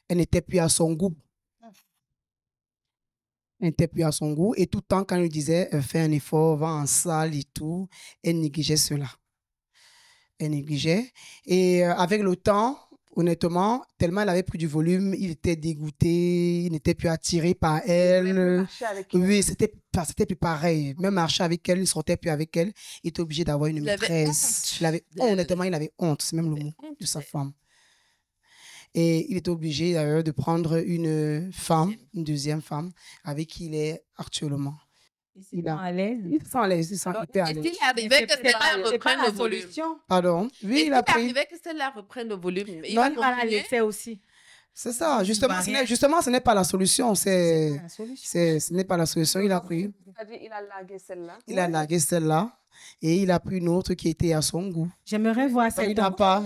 Elle n'était plus à son goût. Elle n'était plus à son goût. Et tout le temps, quand il lui disait, fais un effort, va en salle et tout, elle négligeait cela. Elle négligeait. Et avec le temps, honnêtement, tellement elle avait pris du volume, il était dégoûté, il n'était plus attiré par elle. Oui, c'était plus pareil. Même marcher avec elle, il ne sortait plus avec elle. Il était obligé d'avoir une maîtresse. Honnêtement, il avait honte, c'est même le mot de sa femme. Et il était obligé d'ailleurs de prendre une deuxième femme, avec qui il est actuellement. Il se sent à l'aise. Il se sent à l'aise, il se sent hyper à l'aise. Est-il arrivé que celle-là reprenne le volume? Pardon? Oui, il a pris. Est-il arrivé que celle-là reprenne le volume? Il va la laisser aussi. C'est ça, justement, ce n'est pas la solution. Ce n'est pas la solution. Il a pris. Il a largué celle-là. Il a largué celle-là et il a pris une autre qui était à son goût. J'aimerais voir cette. Il n'a pas.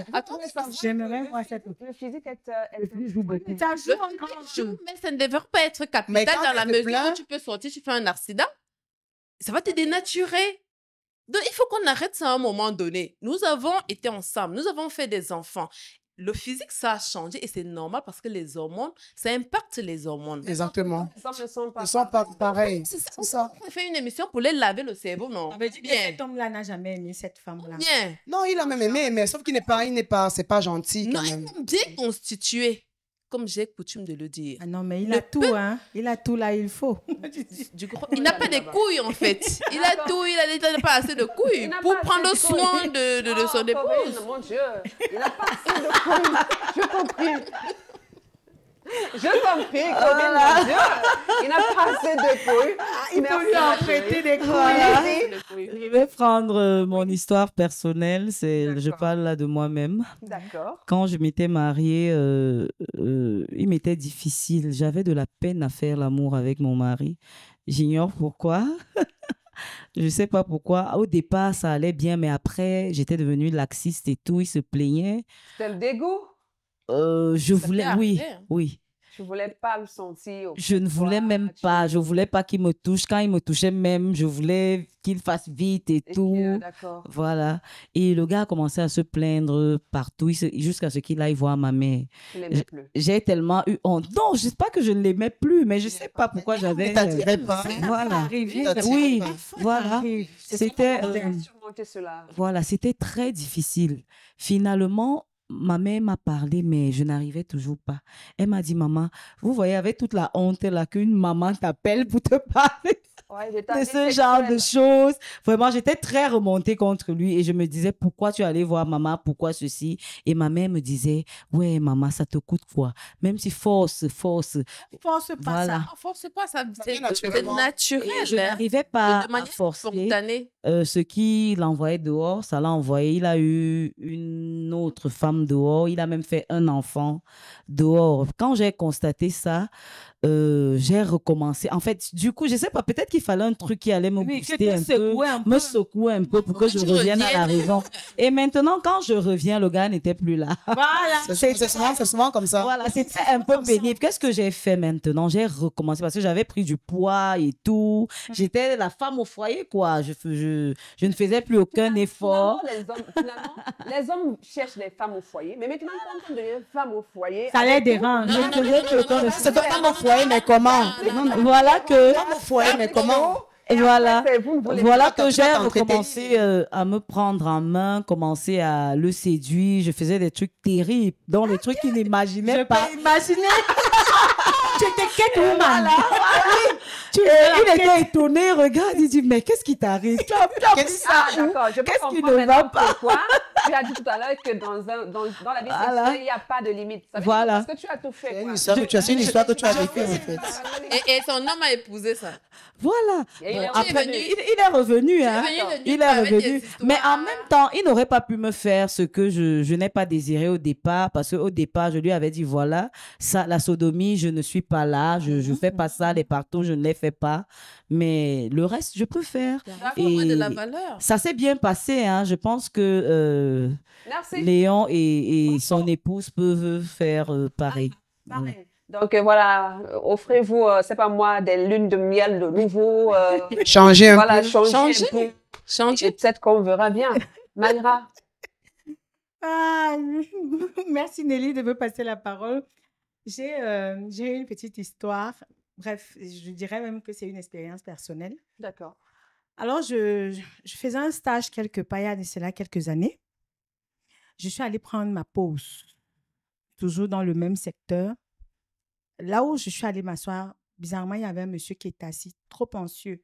J'aimerais voir cette. Le physique est. Ça joue un grand jeu. Mais ça ne devrait pas être capital dans la mesure où tu peux sortir, tu fais un accident. Ça va te dénaturer. Donc, il faut qu'on arrête ça à un moment donné. Nous avons été ensemble, nous avons fait des enfants. Le physique, ça a changé et c'est normal parce que les hormones, ça impacte les hormones. Exactement. Ils ne sont pas pareils. C'est ça. On fait une émission pour les laver le cerveau, non? Ça veut dire que cet homme-là n'a jamais aimé cette femme-là. Bien. Non, il a même aimé, mais sauf qu'il c'est pas gentil quand même. Non, bien constitué. Comme j'ai coutume de le dire. Ah non, mais il a tout, hein. Il a tout là, il faut. Il n'a pas de couilles, en fait. Il a tout, il n'a pas assez de couilles pour prendre soin de son épouse. Mon Dieu, il n'a pas assez de couilles. Je compris. Corinne, mon Dieu. Il n'a pas assez de couilles. Il faut lui en prêter des couilles. Je vais prendre mon histoire personnelle. Je parle là de moi-même. D'accord. Quand je m'étais mariée, il m'était difficile. J'avais de la peine à faire l'amour avec mon mari. J'ignore pourquoi. Je ne sais pas pourquoi. Au départ, ça allait bien, mais après, j'étais devenue laxiste et tout. Il se plaignait. C'était le dégoût? Je voulais, oui. Je ne voulais pas le sentir. Je ne voulais même pas. Je ne voulais pas qu'il me touche. Quand il me touchait même, je voulais qu'il fasse vite et tout. D'accord. Voilà. Et le gars a commencé à se plaindre partout jusqu'à ce qu'il aille voir ma mère. Tu ne l'aimais plus. J'ai tellement eu honte. Non, je ne sais pas que je ne l'aimais plus, mais je ne sais pas pourquoi j'avais... Voilà. Oui, voilà. C'était... Voilà, c'était très difficile. Finalement, ma mère m'a parlé, mais je n'arrivais toujours pas. Elle m'a dit, maman, vous voyez, avec toute la honte là, qu'une maman t'appelle pour te parler. de ce genre de choses. Vraiment, j'étais très remontée contre lui et je me disais, pourquoi tu allais voir maman, pourquoi ceci? Et ma mère me disait, ouais, maman, ça te coûte quoi? Même si force. Force pas Voilà. ça. Force pas ça. C'est naturellement. naturel. Et je n'arrivais pas de à manière forcer. spontanée. Ce qui l'envoyait dehors, ça l'a envoyé. Il a eu une autre femme dehors. Il a même fait un enfant dehors. Quand j'ai constaté ça, j'ai recommencé. En fait, du coup, je sais pas, peut-être qu'il fallait un truc qui allait me booster un peu, me secouer un peu pour que je revienne à la raison. Et maintenant, quand je reviens, le gars n'était plus là. Voilà. C'est souvent comme ça. Voilà, c'était un peu pénible. Qu'est-ce que j'ai fait maintenant? J'ai recommencé parce que j'avais pris du poids et tout. J'étais la femme au foyer, quoi. Je ne faisais plus aucun effort. Finalement, les hommes cherchent des femmes au foyer, mais maintenant, quand on devient femme au foyer... Ça les dérange. Je faisais plus aucun effort. C'est pas femme au foyer, mais comment? Voilà que... Femme au foyer, mais comment? Et voilà, voilà que j'ai t'entretenir. recommencé à me prendre en main, commencer à le séduire. Je faisais des trucs terribles, dont les trucs qu'il n'imaginait pas. Imaginer. Tu étais Catwoman. Il était étonné, regarde, il dit, mais qu'est-ce qui t'arrive? Tu as pris ça où? D'accord, je peux Qu'est-ce qui comprendre ne va maintenant pas? pourquoi tu as dit tout à l'heure que dans la vie sexuelle, il n'y a pas de limite. Ça veut dire Voilà. parce que tu as tout fait. C'est quoi. une histoire que tu as vécue, en fait. Et son homme a épousé ça. Voilà. Et il est Après, revenu. il est revenu, hein. Il est revenu. Mais en même temps, il n'aurait pas pu me faire ce que je n'ai pas désiré au départ, parce qu'au départ, je lui avais dit, voilà, ça, la sodomie, je ne suis pas là, je ne fais pas ça, les partons, je ne les fais pas. Mais le reste, je peux faire. Et de la valeur. Ça s'est bien passé, hein. Je pense que Merci. Léon et son épouse peuvent faire pareil. Pareil. Donc voilà, offrez-vous, c'est pas moi, des lunes de miel de nouveau. Changer un Voilà, peu. changer un peu. Et Changer. peut-être qu'on verra bien. Mayra. Ah, merci Nelly de me passer la parole. J'ai une petite histoire. Bref, je dirais même que c'est une expérience personnelle. D'accord. Alors, je faisais un stage quelque part il y a de cela quelques années. Je suis allée prendre ma pause, toujours dans le même secteur. Là où je suis allée m'asseoir, bizarrement, il y avait un monsieur qui était assis, trop anxieux.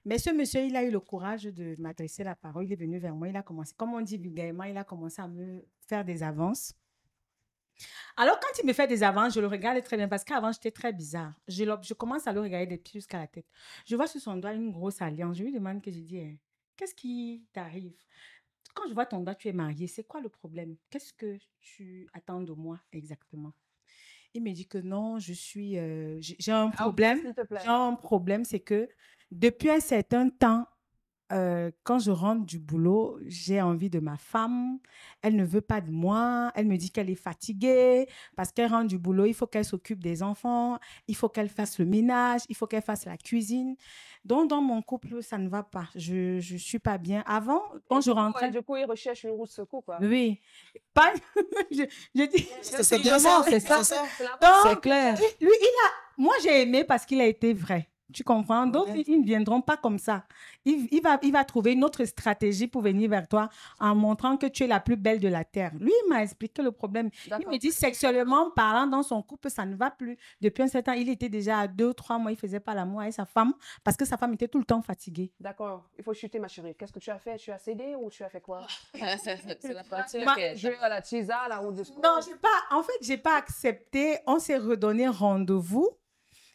Mais ce monsieur, il a eu le courage de m'adresser la parole. Il est venu vers moi. Il a commencé, comme on dit vulgairement, il a commencé à me faire des avances. Alors, quand il me fait des avances, je le regarde très bien parce qu'avant, j'étais très bizarre. Je commence à le regarder des pieds jusqu'à la tête. Je vois sur son doigt une grosse alliance. Je lui demande que je dis, qu'est-ce qui t'arrive? Quand je vois ton doigt, tu es mariée. C'est quoi le problème? Qu'est-ce que tu attends de moi exactement? Il me dit que non, j'ai un problème. S'il te plaît. J'ai un problème, c'est que depuis un certain temps, quand je rentre du boulot, j'ai envie de ma femme. Elle ne veut pas de moi. Elle me dit qu'elle est fatiguée parce qu'elle rentre du boulot. Il faut qu'elle s'occupe des enfants. Il faut qu'elle fasse le ménage. Il faut qu'elle fasse la cuisine. Donc, dans mon couple, ça ne va pas. Je ne suis pas bien. Avant, quand je rentrais... Du coup, il recherche une roue de secours, quoi. Oui. Pas... je dis... C'est bien ça. C'est ça. Donc, C'est clair. Lui, moi, j'ai aimé parce qu'il a été vrai. Tu comprends? Donc, ils ne viendront pas comme ça. Il va trouver une autre stratégie pour venir vers toi en montrant que tu es la plus belle de la terre. Lui, il m'a expliqué le problème. Il me dit, sexuellement parlant, dans son couple, ça ne va plus. Depuis un certain temps, il était déjà à 2 ou 3 mois, il ne faisait pas l'amour avec sa femme parce que sa femme était tout le temps fatiguée. D'accord. Il faut chuter, ma chérie. Qu'est-ce que tu as fait? Tu as cédé ou tu as fait quoi? C'est la partie. Jouer à la tisa, la roue de secours. Non, j'ai pas accepté. On s'est redonné rendez-vous.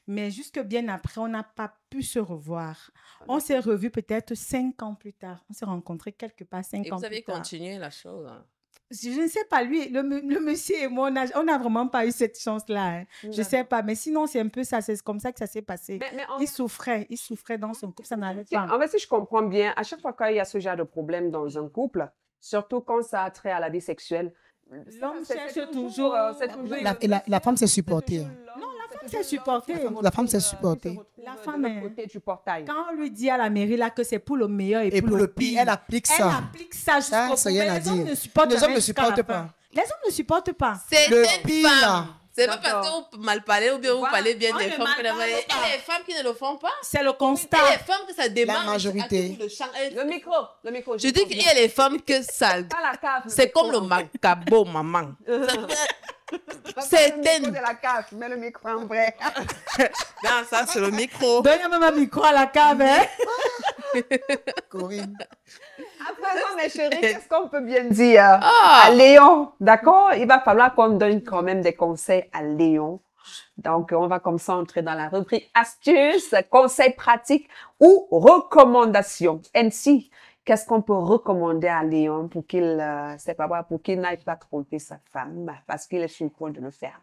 Mais jusque bien après, on n'a pas pu se revoir. On s'est revus peut-être 5 ans plus tard. On s'est rencontrés quelque part 5 ans plus tard. Et vous avez continué la chose. Hein. Je ne sais pas, lui, le monsieur et moi, on n'a vraiment pas eu cette chance-là. Hein. Je ne sais pas, mais sinon, c'est un peu ça. C'est comme ça que ça s'est passé. Il souffrait dans son couple, ça n'allait pas. En fait, si je comprends bien, à chaque fois qu'il y a ce genre de problème dans un couple, surtout quand ça a trait à la vie sexuelle, l'homme cherche toujours... La femme s'est supportée. Non, la femme s'est supportée. La femme s'est supportée. La femme est... côté du portail. Quand on lui dit à la mairie là que c'est pour le meilleur et pour le pire, elle applique ça. Elle applique ça jusqu'au bout. Ça, rien à Les hommes dire. ne supportent Les hommes ne rien supportent jusqu'à la pas. fin. Les hommes ne supportent pas. C'est Le une pire, femme. là. C'est pas parce que vous mal parlez ou bien vous parlez bien des femmes. Et les femmes qui ne le font pas. C'est le constat. Et les femmes que ça demande. La majorité. Le micro. Je dis qu'il y a les femmes que ça. Dans la cave. C'est comme le macabo, maman. C'est le micro de la cave, mets le micro en vrai. Non, ça, c'est le micro. Donne-moi ma micro à la cave, hein. Corinne. À présent, mes chéris, qu'est-ce qu'on peut bien dire Ah. à Léon? D'accord? Il va falloir qu'on donne quand même des conseils à Léon. Donc, on va comme ça entrer dans la rubrique astuces, conseils pratiques ou recommandations. Ainsi, qu'est-ce qu'on peut recommander à Léon pour qu'il, c'est pas pour qu'il n'aille pas tromper sa femme parce qu'il est sur le point de le faire.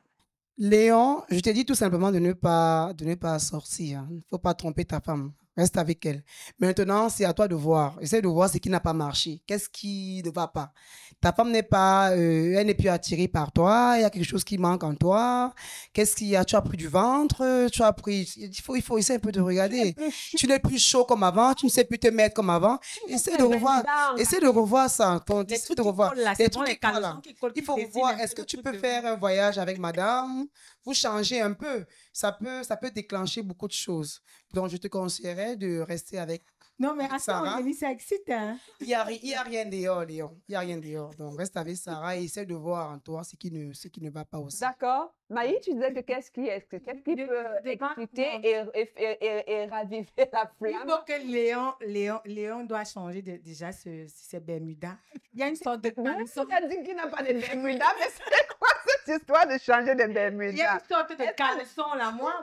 Léon, je te dis tout simplement de ne pas sortir. Il ne faut pas tromper ta femme. Reste avec elle. Maintenant, c'est à toi de voir. Essaye de voir ce qui n'a pas marché. Qu'est-ce qui ne va pas? Ta femme n'est pas, elle n'est plus attirée par toi. Il y a quelque chose qui manque en toi. Qu'est-ce qu'il y a? Tu as pris du ventre. Tu as pris. Il faut essayer un peu de regarder. Tu n'es plus chaud comme avant. Tu ne sais plus te mettre comme avant. Essaye de revoir. Essaye de revoir ça. Essaye de revoir. Les trucs qui collent là. Il faut voir. Est-ce que tu peux faire un voyage avec madame? Vous changez un peu. Ça peut déclencher beaucoup de choses. Donc, je te conseillerais de rester avec Non, mais attends, Sarah. Nelly, c'est excitant. Il n'y a rien dehors, Léon. Il n'y a rien dehors. Donc, reste avec Sarah et essaie de voir en toi ce qui ne va pas aussi. D'accord. Maï, tu disais que qu'est-ce qui peut exciter et raviver la Il flamme? faut que Léon doit changer déjà ses Bermudas. Il y a une sorte de caleçon. Tu as dit qu'il n'a pas de Bermuda, mais c'est quoi cette histoire de changer de Il y a Bermuda? une sorte de caleçon là. Moi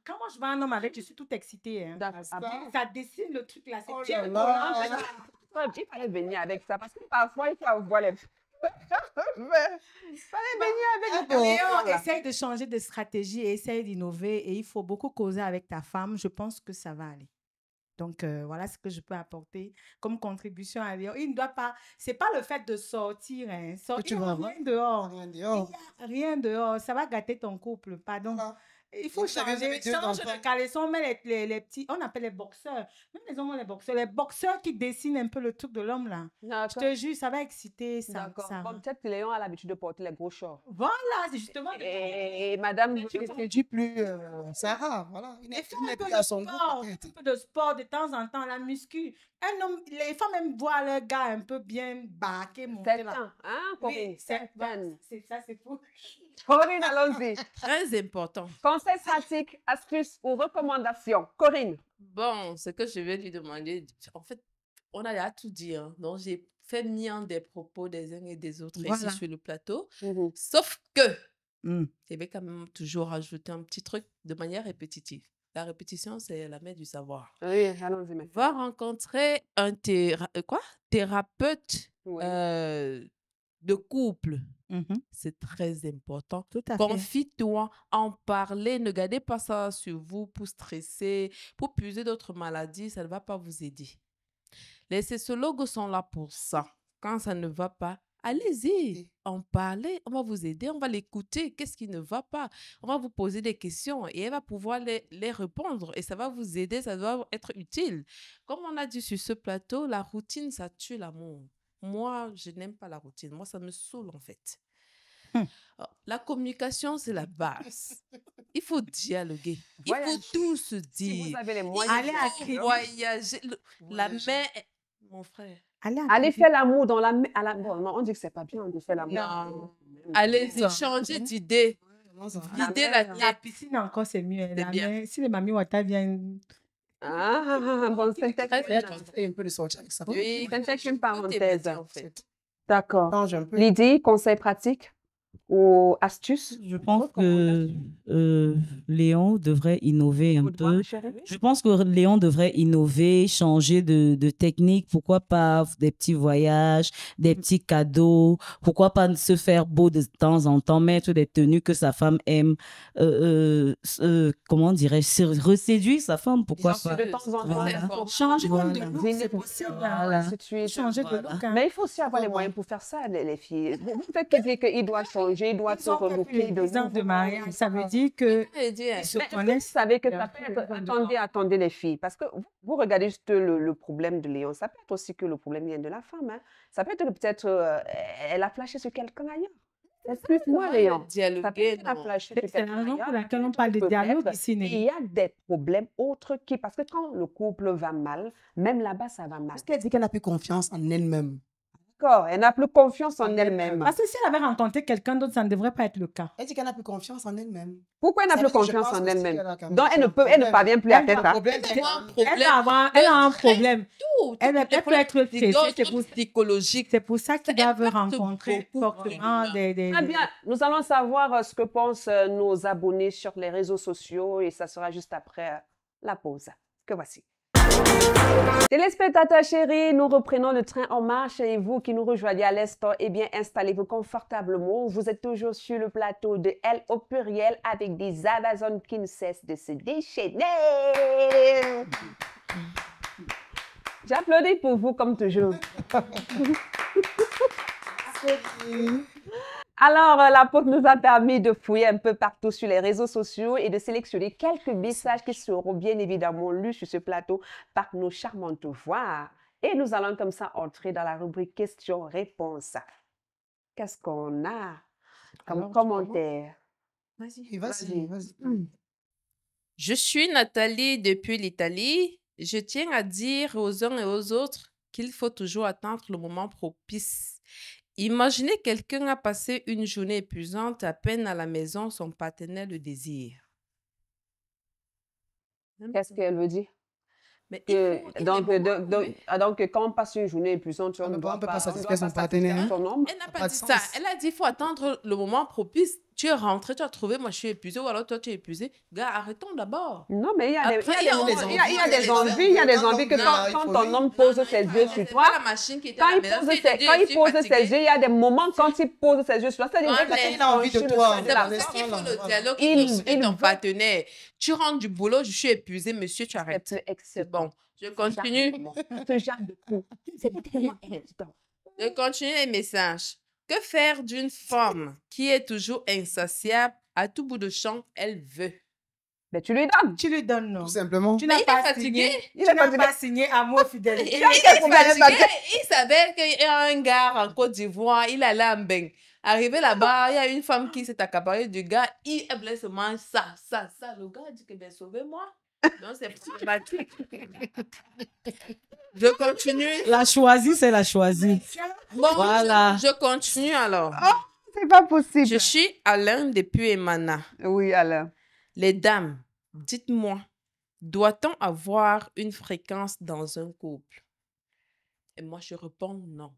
quand je vois un homme avec, je suis toute excitée. Hein. D'accord. Ah bon? Ça dessine le truc là. C'est Oh bien là collant. là. Il fallait venir avec ça parce que parfois il faut avoir les. Il fallait venir avec le Léon, essaye de changer de stratégie et essaye d'innover. Et il faut beaucoup causer avec ta femme. Je pense que ça va aller. Donc, voilà ce que je peux apporter comme contribution à Léon. Il ne doit pas... C'est pas le fait de sortir. Hein. Tu vas rien dehors. Rien dehors. Il y a rien dehors. Ça va gâter ton couple. Pardon. Voilà. Il faut Vous avez changer. deux Change enfants. de caleçon. Mais les petits... On appelle les boxeurs. Même les hommes ont les boxeurs. Les boxeurs qui dessinent un peu le truc de l'homme, là. Je D'accord. te jure, ça va exciter. D'accord. Ça... Bon, peut-être que Léon a l'habitude de porter les gros shorts. Voilà, c'est justement... Et madame, Il ne dit plus Sarah. Voilà. Il n'est plus à son goût. peut-être. Un peu de sport de temps en temps, la muscu. Un homme, les femmes aiment voir leur gars un peu bien baqué, monter là. 7 ans, hein, Corinne? Oui, 7 ans. c'est ça, c'est fou. Corinne, allons-y. Très important. Conseils pratiques, astuces ou recommandations. Corinne. Bon, ce que je vais lui demander, en fait, on a tout dit. Hein. Donc, j'ai fait mien des propos des uns et des autres Voilà. ici sur le plateau. Sauf que, je vais quand même toujours rajouter un petit truc de manière répétitive. La répétition, c'est la mère du savoir. Oui, allons-y maintenant. Va rencontrer un thérapeute Oui. de couple. C'est très important. Tout à fait. Confie-toi, en parler. Ne gardez pas ça sur vous pour stresser, pour puiser d'autres maladies. Ça ne va pas vous aider. Les sexologues sont là pour ça. Quand ça ne va pas, allez-y, en parler. On va vous aider, on va l'écouter. Qu'est-ce qui ne va pas? On va vous poser des questions et elle va pouvoir les répondre. Et ça va vous aider, ça va être utile. Comme on a dit sur ce plateau, la routine, ça tue l'amour. Moi, je n'aime pas la routine. Moi, ça me saoule en fait. La communication, c'est la base. Il faut dialoguer. Il faut tout se dire. Si vous avez les moyens, Allez à voyager. La main, mon frère. Allez faire l'amour dans la... Bon, non, on dit que c'est pas bien de faire l'amour. Non. Allez-y, changer d'idée. Vider la piscine encore, c'est mieux. C'est bien. Si les mamies Wata viennent... Bon, c'est Et un peu de sortir avec ça. Oui, peut-être une parenthèse. Tout est bien dit, en fait. D'accord. Change un peu. Lydie, conseils pratiques ou astuces? Je pense que Léon devrait innover un peu. Je pense que Léon devrait innover, changer de technique. Pourquoi pas des petits voyages, des petits cadeaux. Pourquoi pas se faire beau de temps en temps, mettre des tenues que sa femme aime. Comment dirais-je, reséduire sa femme. Pourquoi pas? De temps en temps, Voilà. Changer Voilà. de look, c'est possible. Voilà. Changer de look. Hein. Mais il faut aussi avoir les moyens pour faire ça, les filles. Vous faites que dire qu'il doit changer, il doit se relooker. De mariage, ça veut dire que dire. se Mais vous connaissent. savez que ça peut être... Attendez les filles, parce que vous regardez juste le problème de Léon. Ça peut être aussi que le problème vient de la femme. Hein. Ça peut être que peut-être elle a flashé sur quelqu'un ailleurs. Excuse-moi, Léon. Ça peut Dialoguer, être qu'elle a non. flashé sur C'est la quelqu'un raison ailleurs. pour laquelle on parle de Peut-être. dialogue ici, Et Nelly. il y a des problèmes autres qui... Parce que quand le couple va mal, même là-bas, ça va mal. Parce qu'elle dit qu'elle n'a plus confiance en elle-même. D'accord. Elle n'a plus confiance en elle-même. Parce que si elle avait rencontré quelqu'un d'autre, ça ne devrait pas être le cas. Elle dit qu'elle n'a plus confiance en elle-même. Pourquoi elle n'a Ça plus veut dire, je confiance pense en que c'est elle-même? qu'elle a quand même Donc, elle ne un parvient plus à Elle faire a un ça. problème. Elle a un Elle, problème. elle a un problème. Tout. Elle peut être stressée. C'est pour, psychologique. c'est pour ça qu'ils doivent impacte rencontrer beaucoup fortement des... Très bien. Nous allons savoir ce que pensent nos abonnés sur les réseaux sociaux et ça sera juste après la pause. Que voici. Téléspectateurs chéris, nous reprenons le train en marche et vous qui nous rejoignez à l'instant, eh bien, installez-vous confortablement. Vous êtes toujours sur le plateau de Elle au pluriel avec des Amazones qui ne cessent de se déchaîner. J'applaudis pour vous comme toujours. Alors, la pause nous a permis de fouiller un peu partout sur les réseaux sociaux et de sélectionner quelques messages qui seront bien évidemment lus sur ce plateau par nos charmantes voix. Et nous allons comme ça entrer dans la rubrique questions-réponses. Qu'est-ce qu'on a comme commentaire? Vas-y. Je suis Nathalie depuis l'Italie. Je tiens à dire aux uns et aux autres qu'il faut toujours attendre le moment propice. Imaginez quelqu'un a passé une journée épuisante, à peine à la maison, son partenaire le désire. Qu'est-ce qu'elle veut dire? Mais Donc, quand on passe une journée épuisante, on On ne peut doit pas pas satisfaire son partenaire, hein? son homme. elle n'a pas pas de dit sens. ça. Elle a dit qu'il faut attendre le moment propice. Tu es rentré, tu as trouvé, moi je suis épuisée, ou alors toi tu es épuisé. Gars, arrêtons d'abord. Non, mais il y a des Après, il y a des envies que quand ton homme pose ses yeux sur toi, la machine qui était quand à la il maison, pose si tu dis, quand je il suis pose fatiguée, ses yeux, il y a des moments quand il pose ses yeux sur toi, c'est-à-dire Ouais, que mais il a envie de toi. C'est pour ça qu'il faut le dialogue Il avec ton veut- partenaire. Tu rentres du boulot, je suis épuisée, monsieur, tu c'est arrêtes. plus C'est excitant. bon. Je continue. Ce genre de coup, c'est tellement excitant. Je continue les messages. Que faire d'une femme qui est toujours insatiable, à tout bout de champ, elle veut? Mais tu lui donnes. Tu lui donnes, non. Tout simplement. Tu Mais n'as il est pas fatigué. signé. Il Tu est n'as fatigué. pas signé amour fidélité. Il est combien de fatigué. paquets? Il savait qu'il y a un gars en Côte d'Ivoire, il allait à Mbeng. Arrivé là-bas, il y a une femme qui s'est accaparée du gars, il voulait seulement ça. Le gars dit que ben sauvez-moi. Donc c'est problématique. Je continue. La choisie, c'est la choisie. Bon, Voilà. je continue alors. C'est pas possible. Je suis Alain depuis Emana. Oui, alors. Les dames, dites-moi, doit-on avoir une fréquence dans un couple? Et moi, je réponds non.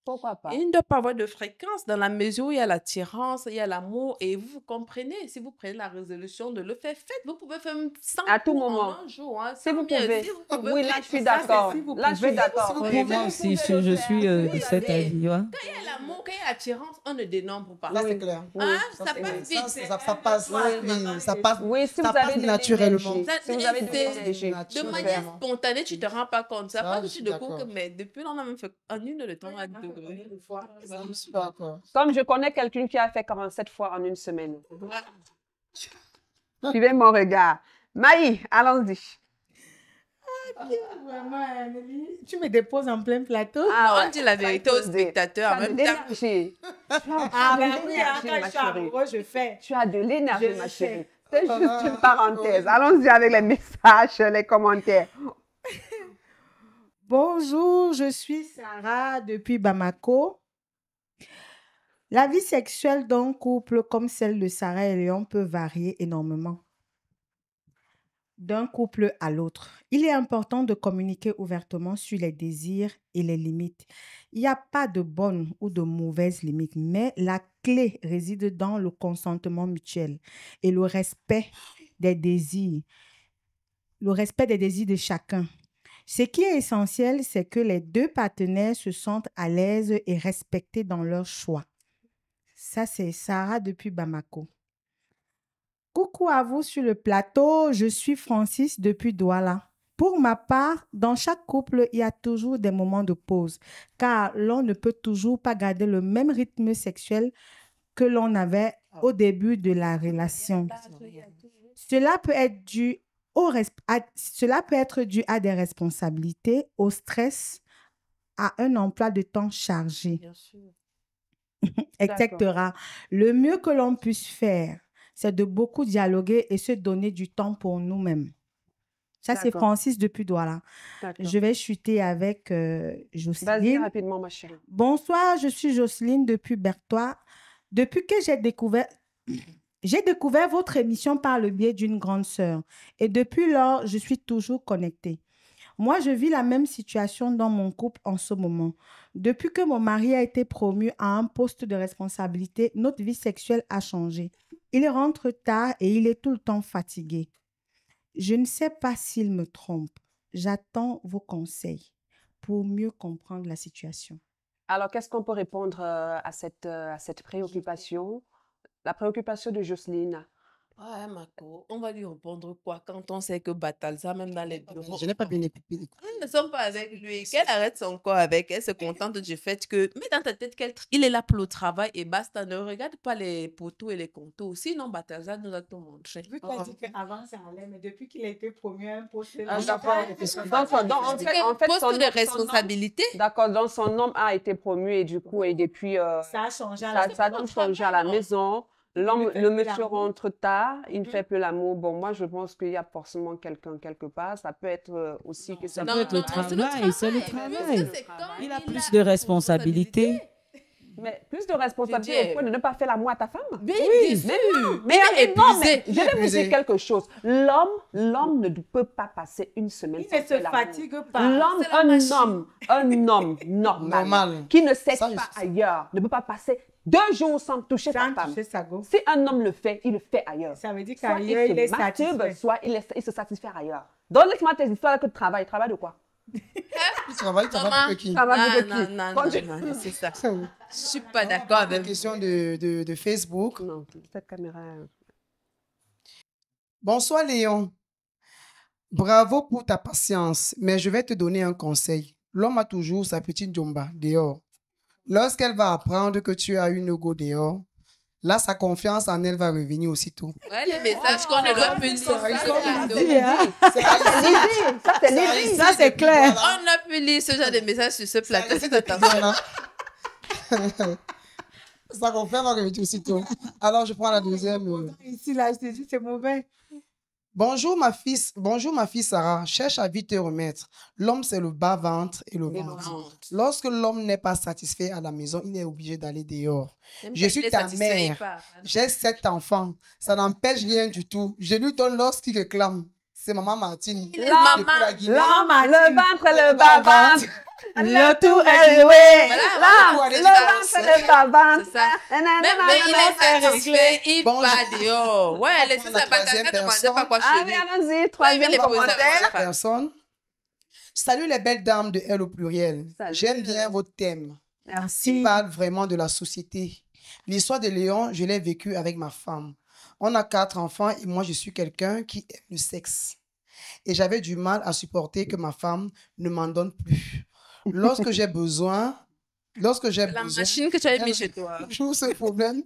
Pourquoi pas? Il ne doit pas avoir de fréquence dans la mesure où il y a l'attirance, il y a l'amour et vous comprenez. Si vous prenez la résolution de le faire, faites. Vous pouvez faire 100 À tout coups en moment. un jour. Hein, Si vous 100 000, pouvez. si vous pouvez Oui, faire là, je suis ça, d'accord. si vous Là, je suis pouvez. d'accord. Oui, moi aussi, je suis de cet avis. Ouais. Quand il y a l'amour, quand il y a l'attirance, on ne dénombre pas. Là, c'est clair. Hein, Oui, ça passe vite. Ça passe. Oui, ça passe. Oui, si Ça vous passe avez de naturellement. l'énergie. Si vous avez de C'est- l'énergie. De manière spontanée, tu ne te rends pas compte. Ça Ça, pas je que suis tu découvres que, d'accord. mais depuis, on a même fait en une heure de temps à degrés. Je suis d'accord. Comme je connais quelqu'un qui a fait 47 fois en une semaine. Suivez mon regard. Maï, allons-y. Vraiment, Amélie, tu me déposes en plein plateau. On dit la vérité aux spectateurs en Tu as de même temps. l'énergie. Ah, ben oui, hein, l'énergie, quand ma je suis chérie. amoureux, je fais. Tu as de l'énergie, Je ma sais. chérie. C'est juste une parenthèse. Allons-y avec les messages, les commentaires. Bonjour, je suis Sarah depuis Bamako. La vie sexuelle d'un couple comme celle de Sarah et Léon peut varier énormément d'un couple à l'autre. Il est important de communiquer ouvertement sur les désirs et les limites. Il n'y a pas de bonnes ou de mauvaises limites, mais la clé réside dans le consentement mutuel et le respect des désirs. Le respect des désirs de chacun. Ce qui est essentiel, c'est que les deux partenaires se sentent à l'aise et respectés dans leur choix. Ça, c'est Sarah depuis Bamako. Coucou à vous sur le plateau, je suis Francis depuis Douala. Pour ma part, dans chaque couple, il y a toujours des moments de pause, car l'on ne peut toujours pas garder le même rythme sexuel que l'on avait au début de la relation. Cela peut être dû à des responsabilités, au stress, à un emploi de temps chargé, Bien sûr. etc. Le mieux que l'on puisse faire, c'est de beaucoup dialoguer et se donner du temps pour nous-mêmes. Ça, c'est D'accord. Francis depuis Douala. D'accord. Je vais chuter avec Vas-y Jocelyne. rapidement, ma chérie. Bonsoir, je suis Jocelyne depuis Bertois. Depuis que j'ai découvert votre émission par le biais d'une grande sœur. Et depuis lors, je suis toujours connectée. Moi, je vis la même situation dans mon couple en ce moment. Depuis que mon mari a été promu à un poste de responsabilité, notre vie sexuelle a changé. Il rentre tard et il est tout le temps fatigué. Je ne sais pas s'il me trompe. J'attends vos conseils pour mieux comprendre la situation. Alors, qu'est-ce qu'on peut répondre à cette préoccupation? La préoccupation de Jocelyne. Ouais, Marco, on va lui répondre quoi quand on sait que Batalza, même dans les bureaux, Je n'ai pas bien écouté. nous ne sommes pas avec lui. Qu'elle arrête son corps avec. Elle se contente du fait que, mets dans ta tête qu'il est là pour le travail et basta. Ne regarde pas les poteaux et les contours. Sinon, Batalza nous a tout montré. Vu qu'elle dit qu'avant, ça allait, mais depuis qu'il a été promu à un poste de En fait, Poste son de nom- responsabilité. D'accord, donc son homme a été promu et du coup, et depuis, ça a changé. ça a tout changé à la maison. L'homme, fait le plus monsieur l'amour. rentre tard, il ne fait plus l'amour. Bon, moi, je pense qu'il y a forcément quelqu'un quelque part. Ça peut être aussi que Ça ça peut être le travail, c'est le Parce travail. que c'est quand Il a il plus de responsabilités. Mais plus de responsabilité Didier. au point de ne pas faire l'amour à ta femme. Bien Mais sûr. non, mais Il est non, mais épuisé. je vais vous Épuisé. dire quelque chose. L'homme ne peut pas passer une semaine Il sans ne se faire l'amour. fatigue pas. L'homme, C'est la machine. un homme normal, Normal. qui ne sexe Ça, je pas sais. ailleurs, ne peut pas passer 2 jours sans toucher sa Sans femme. toucher sa go. Si un homme le fait, il le fait ailleurs. Ça veut dire Soit qu'ailleurs, il est se masturbe, satisfait. soit il se satisfait ailleurs. Donc, laisse-moi tes histoires que tu travailles. Travaille de quoi? Tu travailles Maman. avec qui? Travaille Non, de qui? non, non, Continue. non, c'est ça. Je suis pas d'accord Une avec question de Facebook. Non, cette caméra... Bonsoir Léon. Bravo pour ta patience, mais je vais te donner un conseil. L'homme a toujours sa petite jomba dehors. Lorsqu'elle va apprendre que tu as une go dehors, là, sa confiance en elle va revenir aussitôt. Ouais, les messages qu'on ne doit plus lire. ça, ça, ça, c'est cadeau. Ça, c'est Lydie. Ça, c'est clair. On n'a plus lire ce genre de messages sur ce plateau. Ça, Faites attention. sa confiance va revenir aussitôt. Alors, je prends la deuxième. Ici, là, je te dis, c'est mauvais. Bonjour ma fille Sarah, cherche à vite te remettre. L'homme, c'est le bas-ventre et le ventre. Lorsque l'homme n'est pas satisfait à la maison, il est obligé d'aller dehors. Je suis ta mère. J'ai 7 enfants. Ça n'empêche rien du tout. Je lui donne lorsqu'il réclame. C'est maman Martine. Il est Depuis maman. la Guinée. L'homme, le ventre, le bas-ventre. Le tout est joué. Voilà, Le c'est ventre, ça. le bas-ventre. C'est ça. Mais il est satisfait, il Bon, va dehors. Ouais, laissez la ça. Pas troisième ne demandez personne. pas quoi Allez, chez lui. allons-y. Troisième les poser commentaire. après. Personne. Salut les belles dames de Elle au pluriel. Salut. J'aime bien votre thème. Il Merci. parle vraiment de la société. L'histoire de Léon, je l'ai vécue avec ma femme. On a 4 enfants et moi, je suis quelqu'un qui aime le sexe. Et j'avais du mal à supporter que ma femme ne m'en donne plus. Lorsque j'ai besoin, La machine que tu as mis chez toi. toujours ce problème.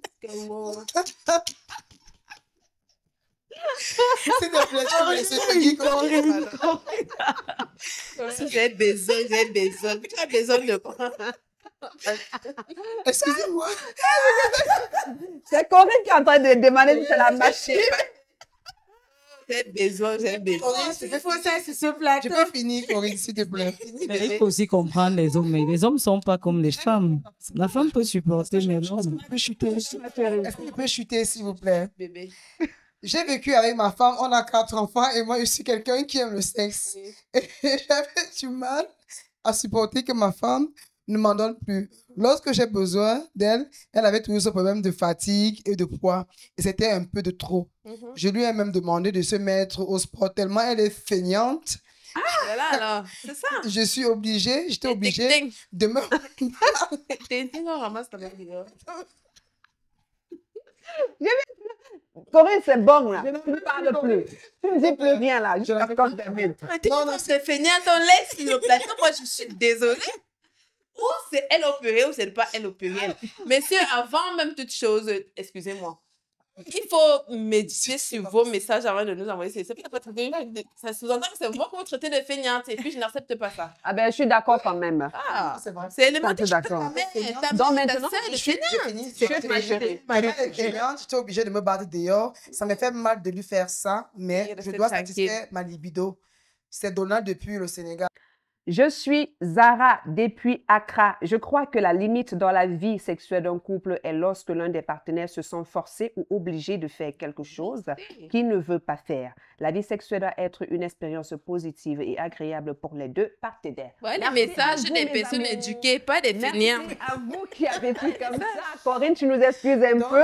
S'il te plaît, tu peux laisser Peggy continuer. J'ai besoin. Tu as besoin de quoi? Excusez-moi. C'est Corinne qui est en train de demander si c'est la machine. J'ai besoin. Corinne, Il faut ça sur ce tu plateau. peux finir, Corinne, s'il te plaît. Mais il faut aussi comprendre les hommes. Mais les hommes ne sont pas comme les femmes. La femme peut supporter, mais l'homme. Je peux chuter. Est-ce que tu peux chuter, s'il vous plaît? Bébé. J'ai vécu avec ma femme, on a 4 enfants et moi, je suis quelqu'un qui aime le sexe. Et j'avais du mal à supporter que ma femme ne m'en donne plus. Lorsque j'ai besoin d'elle, elle avait toujours ce problème de fatigue et de poids. Et c'était un peu de trop. Je lui ai même demandé de se mettre au sport tellement elle est feignante. Voilà, alors. C'est ça. J'étais obligée de me... Non, ramasse ta mère. Corinne, c'est bon, là. Tu ne parles plus. Tu ne dis plus rien, là. Je raconte quand termine. Non, c'est feignant, on laisse le plateau. Moi, je suis désolée. Ou c'est elle au pluriel ou c'est pas elle au pluriel. Messieurs, avant même toute chose, excusez-moi. Il faut méditer sur vos messages avant de nous envoyer ces. Ça sous-entend que c'est moi que vous traitez de feignante et puis je n'accepte pas ça. Ah ben, je suis d'accord quand même. Ah, C'est vrai. c'est élémentaire. Je suis d'accord. Ta Donc, mère, ta maintenant, sœur, elle est feignante. J'ai fini. Chut, ma chérie. J'étais obligée de me battre dehors. Ça me fait mal de lui faire ça, mais Il je restait dois tranquille. satisfaire ma libido. C'est Donald depuis le Sénégal. Je suis Zara depuis Accra. Je crois que la limite dans la vie sexuelle d'un couple est lorsque l'un des partenaires se sent forcé ou obligé de faire quelque chose qu'il ne veut pas faire. La vie sexuelle doit être une expérience positive et agréable pour les deux partenaires. Ouais, les Merci messages à vous, des mes personnes amours. éduquées, pas des fainéants. Merci à vous qui avez pu comme ça. Corinne, tu nous excuses un peu.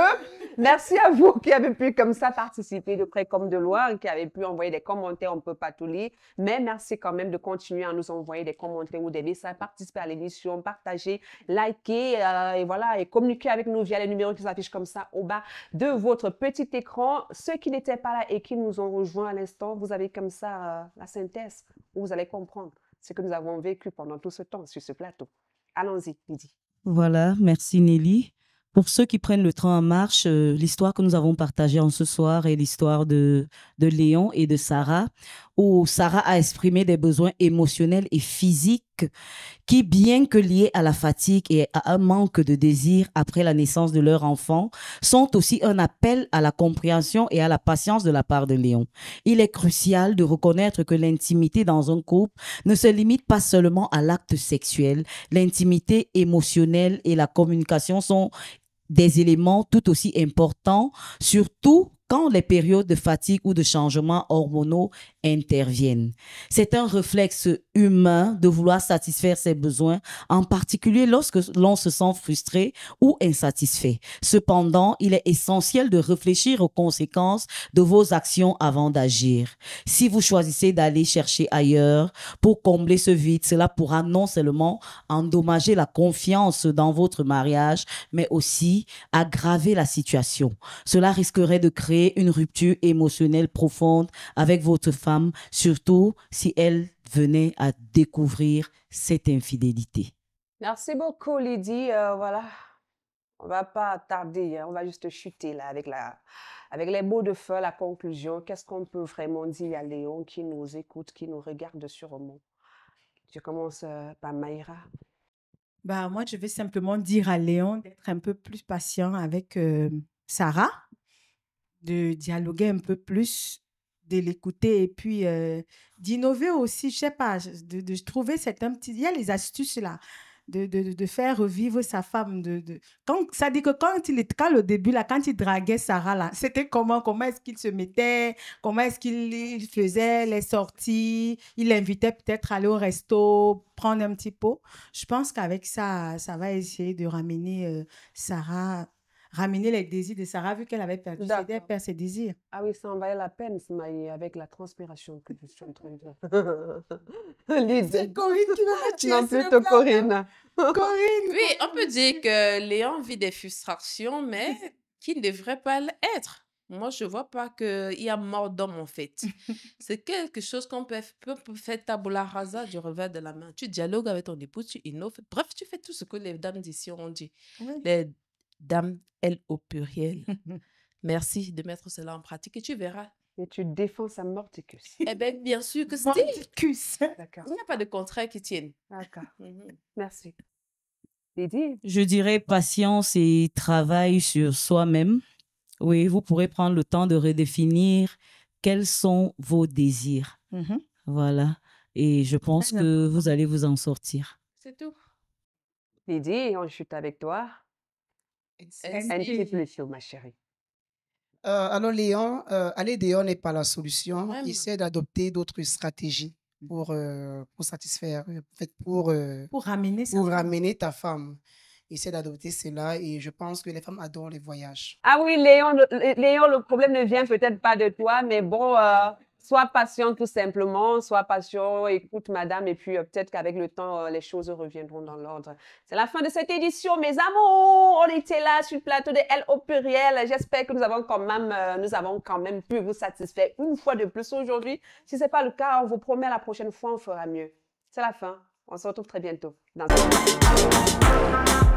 Merci à vous qui avez pu comme ça participer de près comme de loin, qui avez pu envoyer des commentaires, on ne peut pas tout lire. Mais merci quand même de continuer à nous envoyer des commentaires ou des messages, participer à l'émission, partager, liker et voilà, et communiquer avec nous via les numéros qui s'affichent comme ça au bas de votre petit écran. Ceux qui n'étaient pas là et qui nous ont rejoints à l'instant, vous avez comme ça la synthèse où vous allez comprendre ce que nous avons vécu pendant tout ce temps sur ce plateau. Allons-y, Lydie. Voilà, merci Nelly. Pour ceux qui prennent le train en marche, l'histoire que nous avons partagée en ce soir est l'histoire de Léon et de Sarah, où Sarah a exprimé des besoins émotionnels et physiques qui, bien que liés à la fatigue et à un manque de désir après la naissance de leur enfant, sont aussi un appel à la compréhension et à la patience de la part de Léon. Il est crucial de reconnaître que l'intimité dans un couple ne se limite pas seulement à l'acte sexuel. L'intimité émotionnelle et la communication sont des éléments tout aussi importants, surtout quand les périodes de fatigue ou de changements hormonaux interviennent. C'est un réflexe humain de vouloir satisfaire ses besoins, en particulier lorsque l'on se sent frustré ou insatisfait. Cependant, il est essentiel de réfléchir aux conséquences de vos actions avant d'agir. Si vous choisissez d'aller chercher ailleurs pour combler ce vide, cela pourra non seulement endommager la confiance dans votre mariage, mais aussi aggraver la situation. Cela risquerait de créer une rupture émotionnelle profonde avec votre femme, surtout si elle venait à découvrir cette infidélité. Merci beaucoup, Lydie. Voilà, on va pas tarder, hein. On va juste chuter là avec les mots de fin, la conclusion. Qu'est-ce qu'on peut vraiment dire à Léon qui nous écoute, qui nous regarde sûrement? Je commence par Maïra. Bah, moi, je vais simplement dire à Léon d'être un peu plus patient avec Sarah, de dialoguer un peu plus, de l'écouter et puis d'innover aussi, je sais pas, de trouver certains petits... Il y a les astuces là, de faire revivre sa femme. Ça dit que quand au début, là, quand il draguait Sarah, là, c'était comment est-ce qu'il se mettait, comment est-ce qu'il faisait les sorties, il l'invitait peut-être à aller au resto, prendre un petit pot. Je pense qu'avec ça, ça va essayer de ramener Sarah... ramener les désirs de Sarah, vu qu'elle avait perdu ses désirs. Ah oui, ça en valait la peine, Smaï, avec la transpiration que je suis en train de... C'est Corinne qui va me tuer. Non, plutôt Corinne. Corinne. Oui, on peut dire que Léon vit des frustrations, mais qui ne devrait pas l'être. Moi, je ne vois pas qu'il y a mort d'homme, en fait. C'est quelque chose qu'on peut faire tabula rasa du revers de la main. Tu dialogues avec ton époux, tu innoves. Bref, tu fais tout ce que les dames d'ici ont dit. Oui. Les dames, elles au pluriel. Merci de mettre cela en pratique et tu verras. Et tu défends sa morticus. Eh bien, bien sûr que c'est. Morticus. D'accord. Il n'y a pas de contraire qui tienne. D'accord. Merci. Lydie? Je dirais patience et travail sur soi-même. Oui, vous pourrez prendre le temps de redéfinir quels sont vos désirs. Voilà. Et je pense que vous allez vous en sortir. C'est tout. Lydie, on chute avec toi. Un petit peu chaud, ma chérie. Alors, Léon, aller dehors n'est pas la solution. Vraiment. Essaie d'adopter d'autres stratégies pour satisfaire, en fait, pour ramener ta femme. Essaie d'adopter cela et je pense que les femmes adorent les voyages. Ah oui, Léon, le problème ne vient peut-être pas de toi, mais bon, sois patient tout simplement, sois patient, écoute madame, et puis peut-être qu'avec le temps, les choses reviendront dans l'ordre. C'est la fin de cette édition, mes amours. On était là sur le plateau de Elle au pluriel. J'espère que nous avons quand même pu vous satisfaire une fois de plus aujourd'hui. Si ce n'est pas le cas, on vous promet la prochaine fois, on fera mieux. C'est la fin. On se retrouve très bientôt dans un...